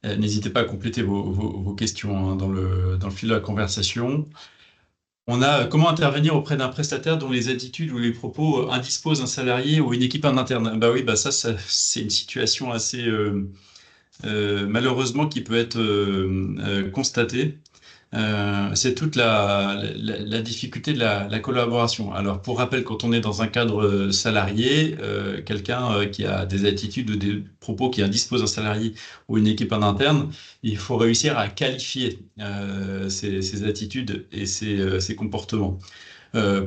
N'hésitez pas à compléter vos questions hein, dans le fil de la conversation. On a comment intervenir auprès d'un prestataire dont les attitudes ou les propos indisposent un salarié ou une équipe en interne. Bah oui, bah c'est une situation assez malheureusement qui peut être constatée. C'est toute la difficulté de la collaboration. Alors, pour rappel, quand on est dans un cadre salarié, quelqu'un qui a des attitudes ou des propos qui indisposent un salarié ou une équipe en interne, il faut réussir à qualifier ces attitudes et ces comportements.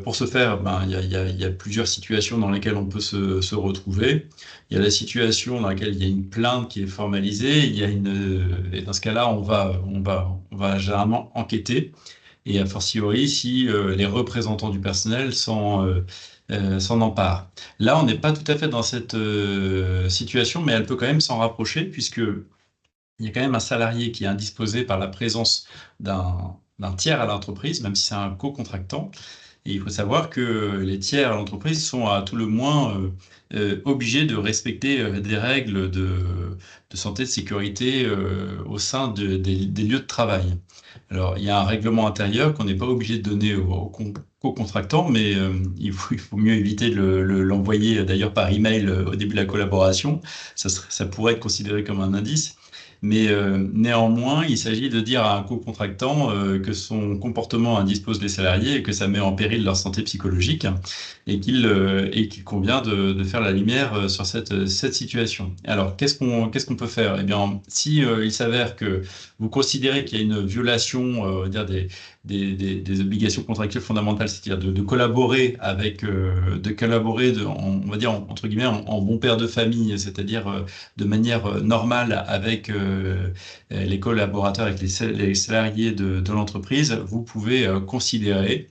Pour ce faire, ben, il y a plusieurs situations dans lesquelles on peut se retrouver. Il y a la situation dans laquelle il y a une plainte qui est formalisée. Et dans ce cas-là, on va généralement enquêter. et a fortiori si les représentants du personnel s'en emparent. Là, on n'est pas tout à fait dans cette situation, mais elle peut quand même s'en rapprocher, puisque il y a quand même un salarié qui est indisposé par la présence d'un tiers à l'entreprise, même si c'est un co-contractant. Et il faut savoir que les tiers à l'entreprise sont à tout le moins obligés de respecter des règles de santé, de sécurité au sein des lieux de travail. Alors, il y a un règlement intérieur qu'on n'est pas obligé de donner aux co-contractants, mais il faut mieux éviter de l'envoyer d'ailleurs par email au début de la collaboration. Ça pourrait être considéré comme un indice. Mais néanmoins, il s'agit de dire à un co-contractant que son comportement indispose les salariés et que ça met en péril leur santé psychologique et qu'il convient de faire la lumière sur cette situation. Alors, qu'est-ce qu'on peut faire? Eh bien, si il s'avère que vous considérez qu'il y a une violation dire des obligations contractuelles fondamentales, c'est-à-dire de collaborer on va dire entre guillemets en bon père de famille, c'est-à-dire de manière normale avec les collaborateurs, avec les salariés de l'entreprise, vous pouvez considérer,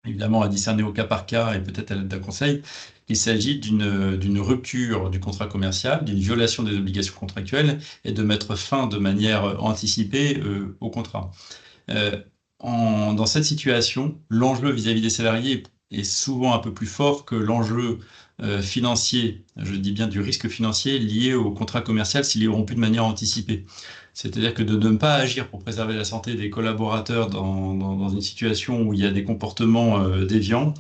évidemment à discerner au cas par cas et peut-être à l'aide d'un conseil, qu'il s'agit d'une rupture du contrat commercial, d'une violation des obligations contractuelles et de mettre fin de manière anticipée au contrat. Euh, dans cette situation, l'enjeu vis-à-vis des salariés est souvent un peu plus fort que l'enjeu financier, je dis bien du risque financier lié au contrat commercial s'il est rompu de manière anticipée. C'est-à-dire que de ne pas agir pour préserver la santé des collaborateurs dans une situation où il y a des comportements déviants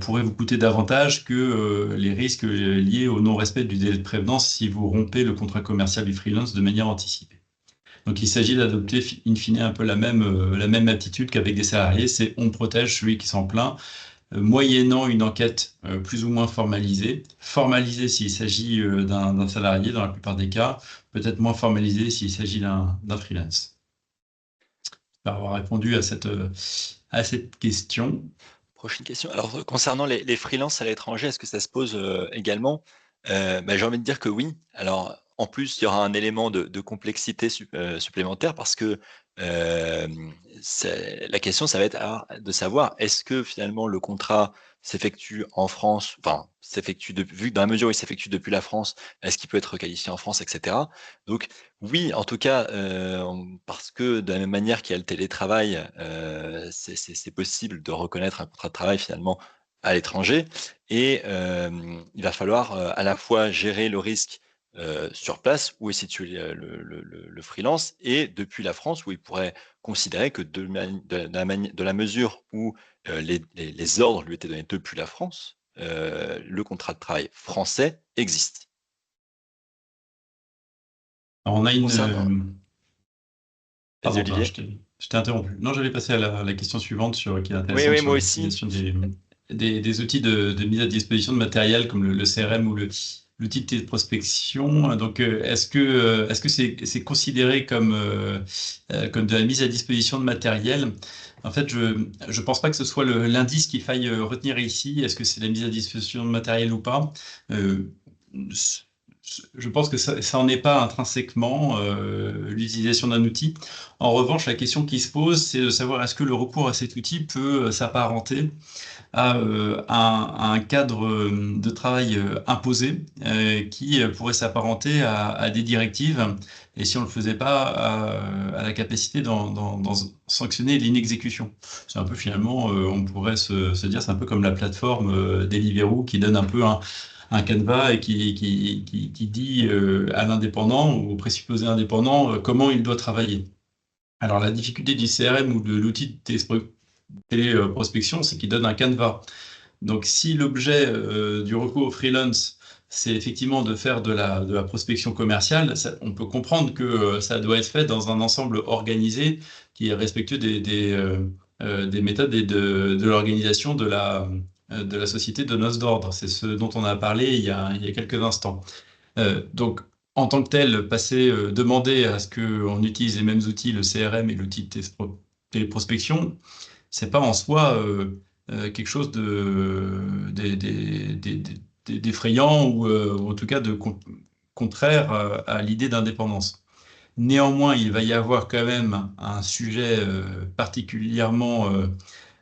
pourrait vous coûter davantage que les risques liés au non-respect du délai de prévenance si vous rompez le contrat commercial du freelance de manière anticipée. Donc, il s'agit d'adopter in fine un peu la même attitude qu'avec des salariés, c'est on protège celui qui s'en plaint, moyennant une enquête plus ou moins formalisée. Formalisée s'il s'agit d'un salarié dans la plupart des cas, peut-être moins formalisée s'il s'agit d'un freelance. J'espère avoir répondu à cette question. Prochaine question. Alors, concernant les freelances à l'étranger, est-ce que ça se pose également? J'ai envie de dire que oui. Alors, en plus, il y aura un élément de complexité supplémentaire parce que la question, ça va être de savoir est-ce que finalement le contrat s'effectue en France, enfin, vu que dans la mesure où il s'effectue depuis la France, est-ce qu'il peut être qualifié en France, etc. Donc, oui, en tout cas, parce que de la même manière qu'il y a le télétravail, c'est possible de reconnaître un contrat de travail finalement à l'étranger et il va falloir, à la fois gérer le risque, sur place où est situé, le freelance et depuis la France où il pourrait considérer que de la mesure où, les ordres lui étaient donnés depuis la France, le contrat de travail français existe. Alors, on a Concernant vas-y Pardon, Olivier. je t'ai interrompu. Non, j'allais passer à la question suivante qui est Oui, intéressante oui, sur moi aussi. l'utilisation des outils de mise à disposition de matériel comme le CRM ou l'outil de prospection. Donc, est-ce que c'est considéré comme de la mise à disposition de matériel? En fait, je pense pas que ce soit l'indice qu'il faille retenir ici. Est-ce que c'est la mise à disposition de matériel ou pas? Euh, je pense que ça n'en est pas intrinsèquement l'utilisation d'un outil. En revanche, la question qui se pose, c'est de savoir est-ce que le recours à cet outil peut s'apparenter à un cadre de travail imposé qui pourrait s'apparenter à des directives et si on ne le faisait pas, à la capacité d'en sanctionner l'inexécution. C'est un peu finalement, on pourrait se dire, c'est un peu comme la plateforme Deliveroo qui donne un peu un canevas et qui dit à l'indépendant ou au présupposé indépendant comment il doit travailler. Alors la difficulté du CRM ou de l'outil de téléprospection, c'est qu'il donne un canevas. Donc, si l'objet du recours au freelance, c'est effectivement de faire de la prospection commerciale, on peut comprendre que ça doit être fait dans un ensemble organisé qui est respectueux des méthodes et de l'organisation de la société de noces d'ordre. C'est ce dont on a parlé il y a quelques instants. Donc, en tant que tel, demander à ce qu'on utilise les mêmes outils, le CRM et l'outil de téléprospection, c'est pas en soi quelque chose d'effrayant ou en tout cas contraire à l'idée d'indépendance. Néanmoins, il va y avoir quand même un sujet particulièrement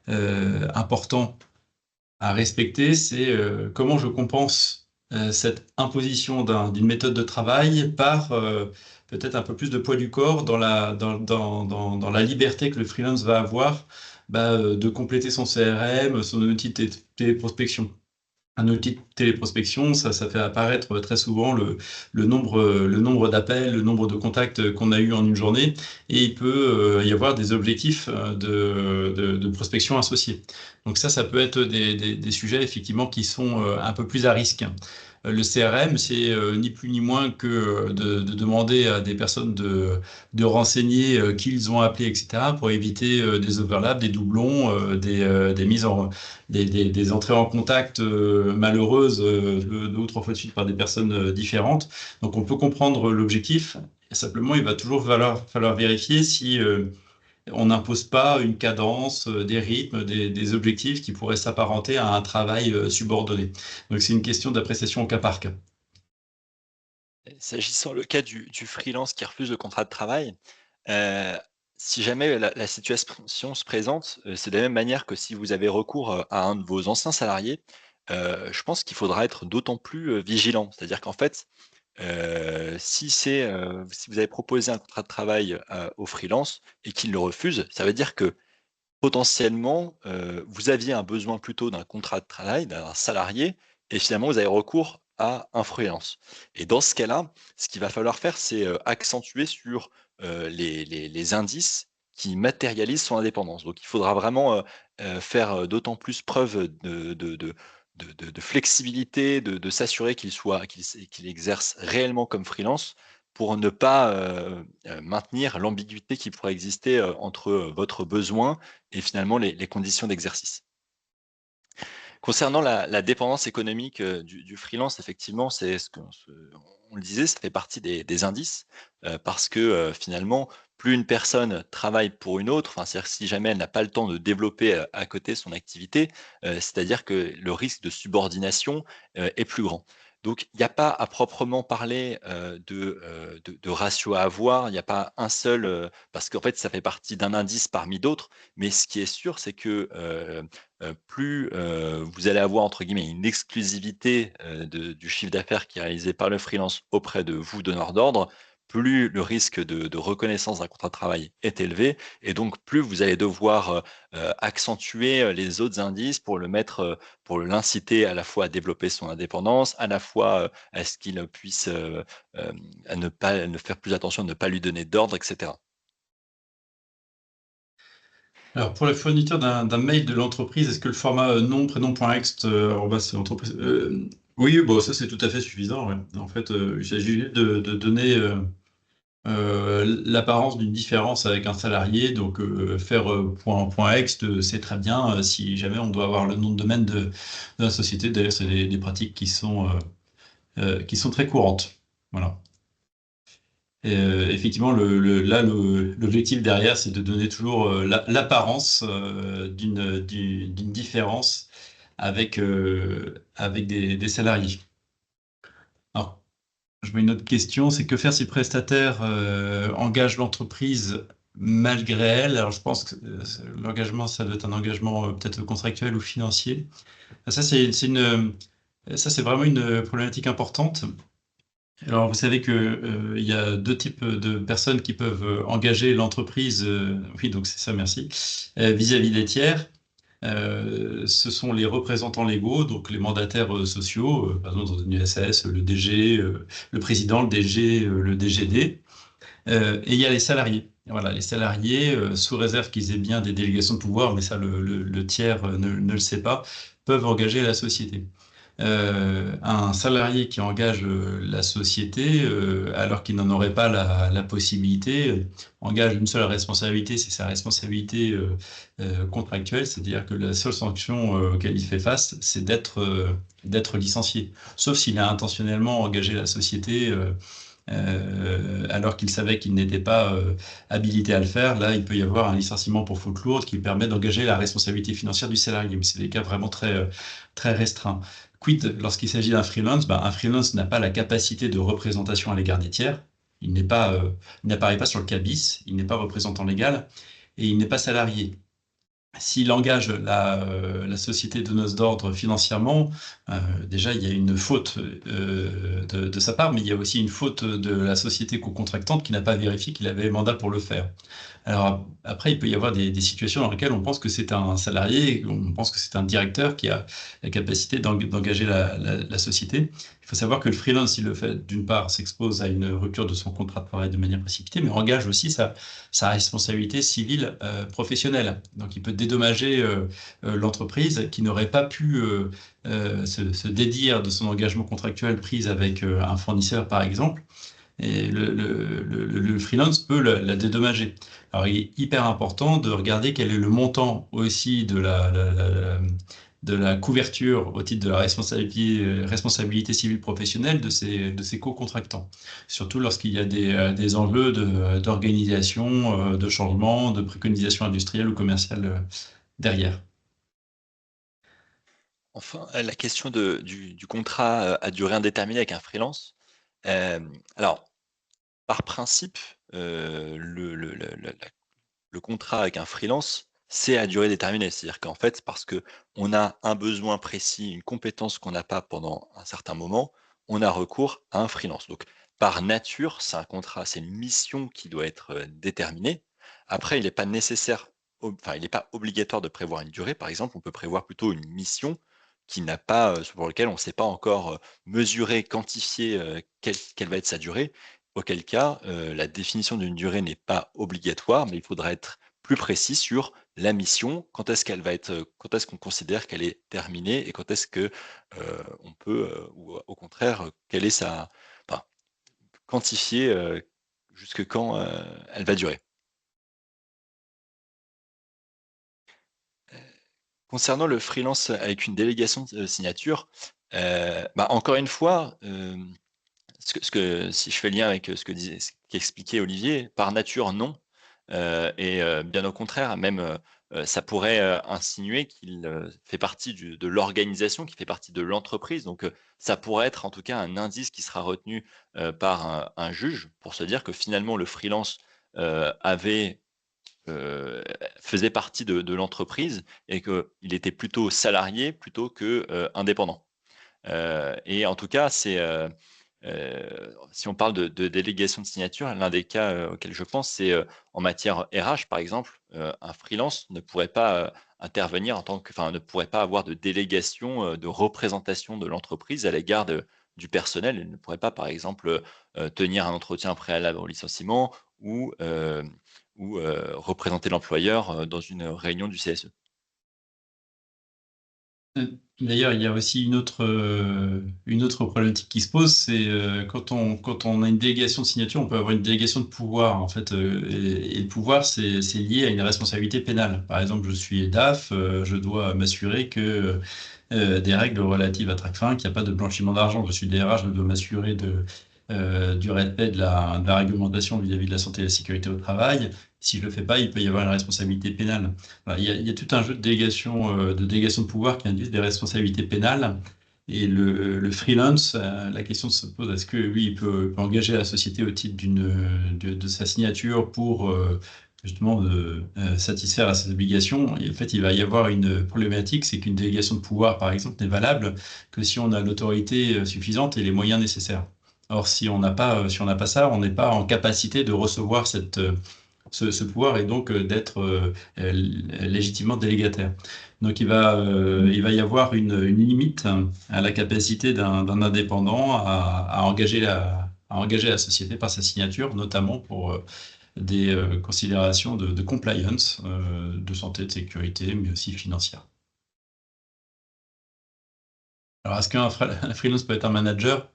important à respecter, c'est comment je compense cette imposition d'une méthode de travail par peut-être un peu plus de poids du corps dans la liberté que le freelance va avoir de compléter son CRM, son outil de téléprospection. Un outil de téléprospection, ça fait apparaître très souvent le nombre d'appels, le nombre de contacts qu'on a eu en une journée, et il peut y avoir des objectifs de prospection associés. Donc ça peut être des sujets effectivement qui sont un peu plus à risque. Le CRM, c'est ni plus ni moins que de demander à des personnes de renseigner qui ils ont appelé, etc., pour éviter des overlaps, des doublons, des mises en des entrées en contact malheureuses deux ou trois fois de suite par des personnes différentes. Donc on peut comprendre l'objectif. Simplement, il va toujours falloir vérifier si on n'impose pas une cadence, des rythmes, des objectifs qui pourraient s'apparenter à un travail subordonné. Donc c'est une question d'appréciation au cas par cas. S'agissant le cas du freelance qui refuse le contrat de travail, heu, si jamais la situation se présente, c'est de la même manière que si vous avez recours, à un de vos anciens salariés, je pense qu'il faudra être d'autant plus, vigilant. C'est-à-dire qu'en fait, si vous avez proposé un contrat de travail, au freelance et qu'il le refuse, ça veut dire que potentiellement, vous aviez un besoin plutôt d'un contrat de travail, d'un salarié et finalement vous avez recours à un freelance et dans ce cas-là, ce qu'il va falloir faire, c'est, accentuer sur, les indices qui matérialisent son indépendance. Donc il faudra vraiment, faire, d'autant plus preuve de flexibilité, de s'assurer qu'il exerce réellement comme freelance pour ne pas, maintenir l'ambiguïté qui pourrait exister, entre, votre besoin et finalement les conditions d'exercice. Concernant la dépendance économique, du freelance, effectivement, c'est on le disait, ça fait partie des indices, parce que, finalement, plus une personne travaille pour une autre, enfin, c'est-à-dire que si jamais elle n'a pas le temps de développer, à côté son activité, c'est-à-dire que le risque de subordination, est plus grand. Donc il n'y a pas à proprement parler, de ratio à avoir, il n'y a pas un seul, parce qu'en fait, ça fait partie d'un indice parmi d'autres, mais ce qui est sûr, c'est que, plus, vous allez avoir entre guillemets «une exclusivité», du chiffre d'affaires qui est réalisé par le freelance auprès de vous, donneur d'ordre, plus le risque de reconnaissance d'un contrat de travail est élevé et donc plus vous allez devoir, accentuer, les autres indices pour le mettre, pour l'inciter à la fois à développer son indépendance, à la fois, à ce qu'il puisse, à ne faire plus attention, ne pas lui donner d'ordre et cetera. Alors, pour la fourniture d'un mail de l'entreprise, est-ce que le format nom, prénom, point ext, arobase entreprise, oui, bon, ça c'est tout à fait suffisant. Ouais. En fait, il s'agit juste de donner l'apparence d'une différence avec un salarié. Donc, faire point ext, c'est très bien si jamais on doit avoir le nom de domaine de la société. D'ailleurs, c'est des pratiques qui sont très courantes. Voilà. Et, effectivement, l'objectif derrière, c'est de donner toujours l'apparence d'une différence avec des salariés. Alors, je mets une autre question, c'est que faire si le prestataire engage l'entreprise malgré elle? Alors, je pense que l'engagement, ça doit être un engagement peut-être contractuel ou financier. Ça, ça, c'est vraiment une problématique importante. Alors, vous savez que, il y a deux types de personnes qui peuvent engager l'entreprise. Oui, donc c'est ça, merci. Vis-à-vis des tiers, ce sont les représentants légaux, donc les mandataires sociaux, par exemple dans une USS, le DG, le président, le DG, le DGD. Et il y a les salariés. Voilà, les salariés, sous réserve qu'ils aient bien des délégations de pouvoir, mais ça, le tiers ne le sait pas, peuvent engager la société. Un salarié qui engage la société, alors qu'il n'en aurait pas la possibilité, engage une seule responsabilité, c'est sa responsabilité contractuelle, c'est-à-dire que la seule sanction auquel il fait face, c'est d'être licencié. Sauf s'il a intentionnellement engagé la société alors qu'il savait qu'il n'était pas habilité à le faire. Là, il peut y avoir un licenciement pour faute lourde qui permet d'engager la responsabilité financière du salarié, mais c'est des cas vraiment très restreints. Quid lorsqu'il s'agit d'un freelance? Ben, un freelance n'a pas la capacité de représentation à l'égard des tiers. il n'apparaît pas sur le CABIS, il n'est pas représentant légal et il n'est pas salarié. S'il engage la société donneuse d'ordre financièrement, déjà il y a une faute de sa part, mais il y a aussi une faute de la société co-contractante qui n'a pas vérifié qu'il avait mandat pour le faire. Alors après, il peut y avoir des situations dans lesquelles on pense que c'est un salarié, on pense que c'est un directeur qui a la capacité d'engager la société. Il faut savoir que le freelance, s'il le fait, d'une part, s'expose à une rupture de son contrat de travail de manière précipitée, mais engage aussi sa responsabilité civile professionnelle. Donc il peut dédommager l'entreprise qui n'aurait pas pu se dédire de son engagement contractuel pris avec un fournisseur, par exemple. Et le freelance peut la dédommager. Alors, il est hyper important de regarder quel est le montant aussi de la couverture au titre de la responsabilité civile professionnelle de ces co-contractants. Surtout lorsqu'il y a des enjeux d'organisation, de changement, de préconisation industrielle ou commerciale derrière. Enfin, la question du contrat à durée indéterminée avec un freelance. Alors, par principe, le contrat avec un freelance, c'est à durée déterminée. C'est-à-dire qu'en fait, parce que on a un besoin précis, une compétence qu'on n'a pas pendant un certain moment, on a recours à un freelance. Donc, par nature, c'est un contrat, c'est une mission qui doit être déterminée. Après, il n'est pas nécessaire, enfin, il n'est pas obligatoire de prévoir une durée. Par exemple, on peut prévoir plutôt une mission qui n'a pas, pour lequel on ne sait pas encore mesurer, quantifier quelle va être sa durée. Auquel cas, la définition d'une durée n'est pas obligatoire, mais il faudra être plus précis sur la mission, quand est-ce qu'elle va être, quand est-ce qu'on considère qu'elle est terminée et quand est-ce que, on peut, ou au contraire, quelle est sa enfin, quantifier, jusque quand, elle va durer. Concernant le freelance avec une délégation de signature, encore une fois, si je fais lien avec, ce qu'expliquait Olivier, par nature, non. Bien au contraire, même, ça pourrait, insinuer qu'il, fait partie de l'organisation, qu'il fait partie de l'entreprise. Donc, ça pourrait être en tout cas un indice qui sera retenu, par un juge pour se dire que finalement le freelance, avait, heu, faisait partie de l'entreprise et qu'il était plutôt salarié plutôt que, indépendant. Et en tout cas, si on parle de délégation de signature, l'un des cas, auxquels je pense, c'est, en matière RH, par exemple, un freelance ne pourrait pas, intervenir en tant que enfin, ne pourrait pas avoir de délégation, de représentation de l'entreprise à l'égard du personnel. Il ne pourrait pas, par exemple, tenir un entretien préalable au licenciement ou représenter l'employeur, dans une réunion du CSE. D'ailleurs, il y a aussi une autre problématique qui se pose, c'est quand on a une délégation de signature, on peut avoir une délégation de pouvoir, en fait, et le pouvoir, c'est lié à une responsabilité pénale. Par exemple, je suis DAF, je dois m'assurer que des règles relatives à Tracfin, qu'il n'y a pas de blanchiment d'argent. Je suis DRH, je dois m'assurer du respect de la réglementation vis-à-vis de la santé et de la sécurité au travail. Si je le fais pas, il peut y avoir une responsabilité pénale. Voilà, il y a tout un jeu de délégation de pouvoir qui induisent des responsabilités pénales. Et le freelance, la question se pose, est-ce que lui, il peut engager la société au titre de sa signature pour justement satisfaire à ses obligations? Et en fait, il va y avoir une problématique, c'est qu'une délégation de pouvoir, par exemple, n'est valable que si on a l'autorité suffisante et les moyens nécessaires. Or, si on n'a pas ça, on n'est pas en capacité de recevoir ce pouvoir et donc d'être légitimement délégataire. Donc il va y avoir une limite à la capacité d'un indépendant à engager la société par sa signature, notamment pour des considérations de compliance, de santé, de sécurité, mais aussi financière. Alors, est-ce un freelance peut être un manager?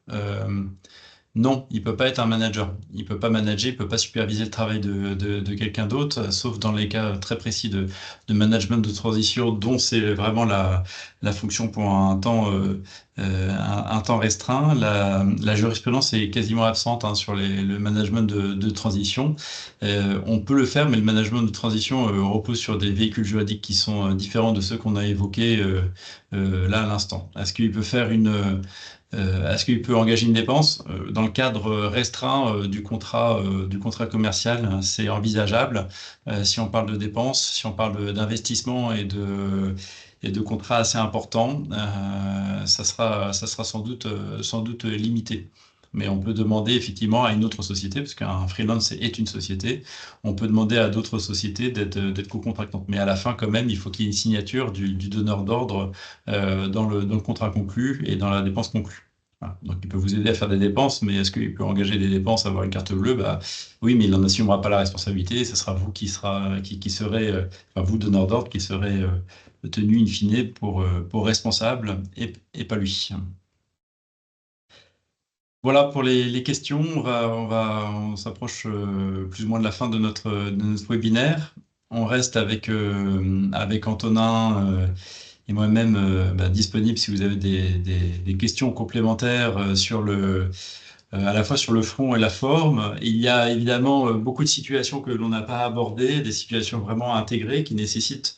Non, il peut pas être un manager. Il peut pas manager, il peut pas superviser le travail de quelqu'un d'autre, sauf dans les cas très précis de management de transition, dont c'est vraiment la fonction pour un temps restreint. La jurisprudence est quasiment absente hein, sur le management de transition. On peut le faire, mais le management de transition repose sur des véhicules juridiques qui sont différents de ceux qu'on a évoqués là à l'instant. Est-ce qu'il peut faire Est-ce qu'il peut engager une dépense? Dans le cadre restreint du contrat commercial, c'est envisageable. Si on parle de dépenses, si on parle d'investissement et de contrats assez importants, ça sera sans doute limité. Mais on peut demander effectivement à une autre société, parce qu'un freelance est une société, on peut demander à d'autres sociétés d'être co-contractantes. Mais à la fin, quand même, il faut qu'il y ait une signature du donneur d'ordre dans le contrat conclu et dans la dépense conclue. Voilà. Donc, il peut vous aider à faire des dépenses, mais est-ce qu'il peut engager des dépenses, avoir une carte bleue? Bah, oui, mais il n'en assumera pas la responsabilité. Ce sera vous qui serez, enfin, vous, donneur d'ordre, qui serez tenu in fine pour responsable et pas lui. Voilà pour les questions. On s'approche plus ou moins de la fin de notre webinaire. On reste avec Antonin et moi-même disponible si vous avez des questions complémentaires à la fois sur le fond et la forme. Il y a évidemment beaucoup de situations que l'on n'a pas abordées, des situations vraiment intégrées qui nécessitent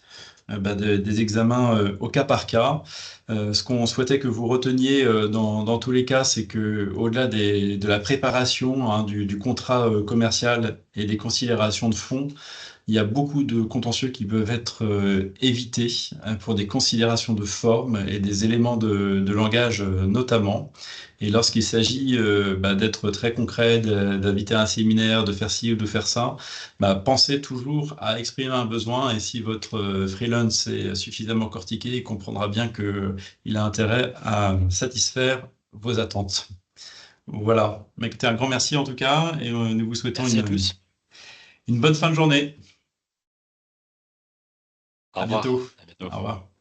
des examens au cas par cas. Ce qu'on souhaitait que vous reteniez dans tous les cas, c'est que au-delà de la préparation du contrat commercial et des considérations de fond, il y a beaucoup de contentieux qui peuvent être évités pour des considérations de forme et des éléments de langage notamment. Et lorsqu'il s'agit d'être très concret, d'inviter à un séminaire, de faire ci ou de faire ça, pensez toujours à exprimer un besoin. Et si votre freelance est suffisamment cortiqué, il comprendra bien qu'il a intérêt à satisfaire vos attentes. Voilà. Mais écoutez, un grand merci en tout cas, et nous vous souhaitons Merci à tous. une bonne fin de journée. Au À bientôt. revoir. À bientôt. Au revoir.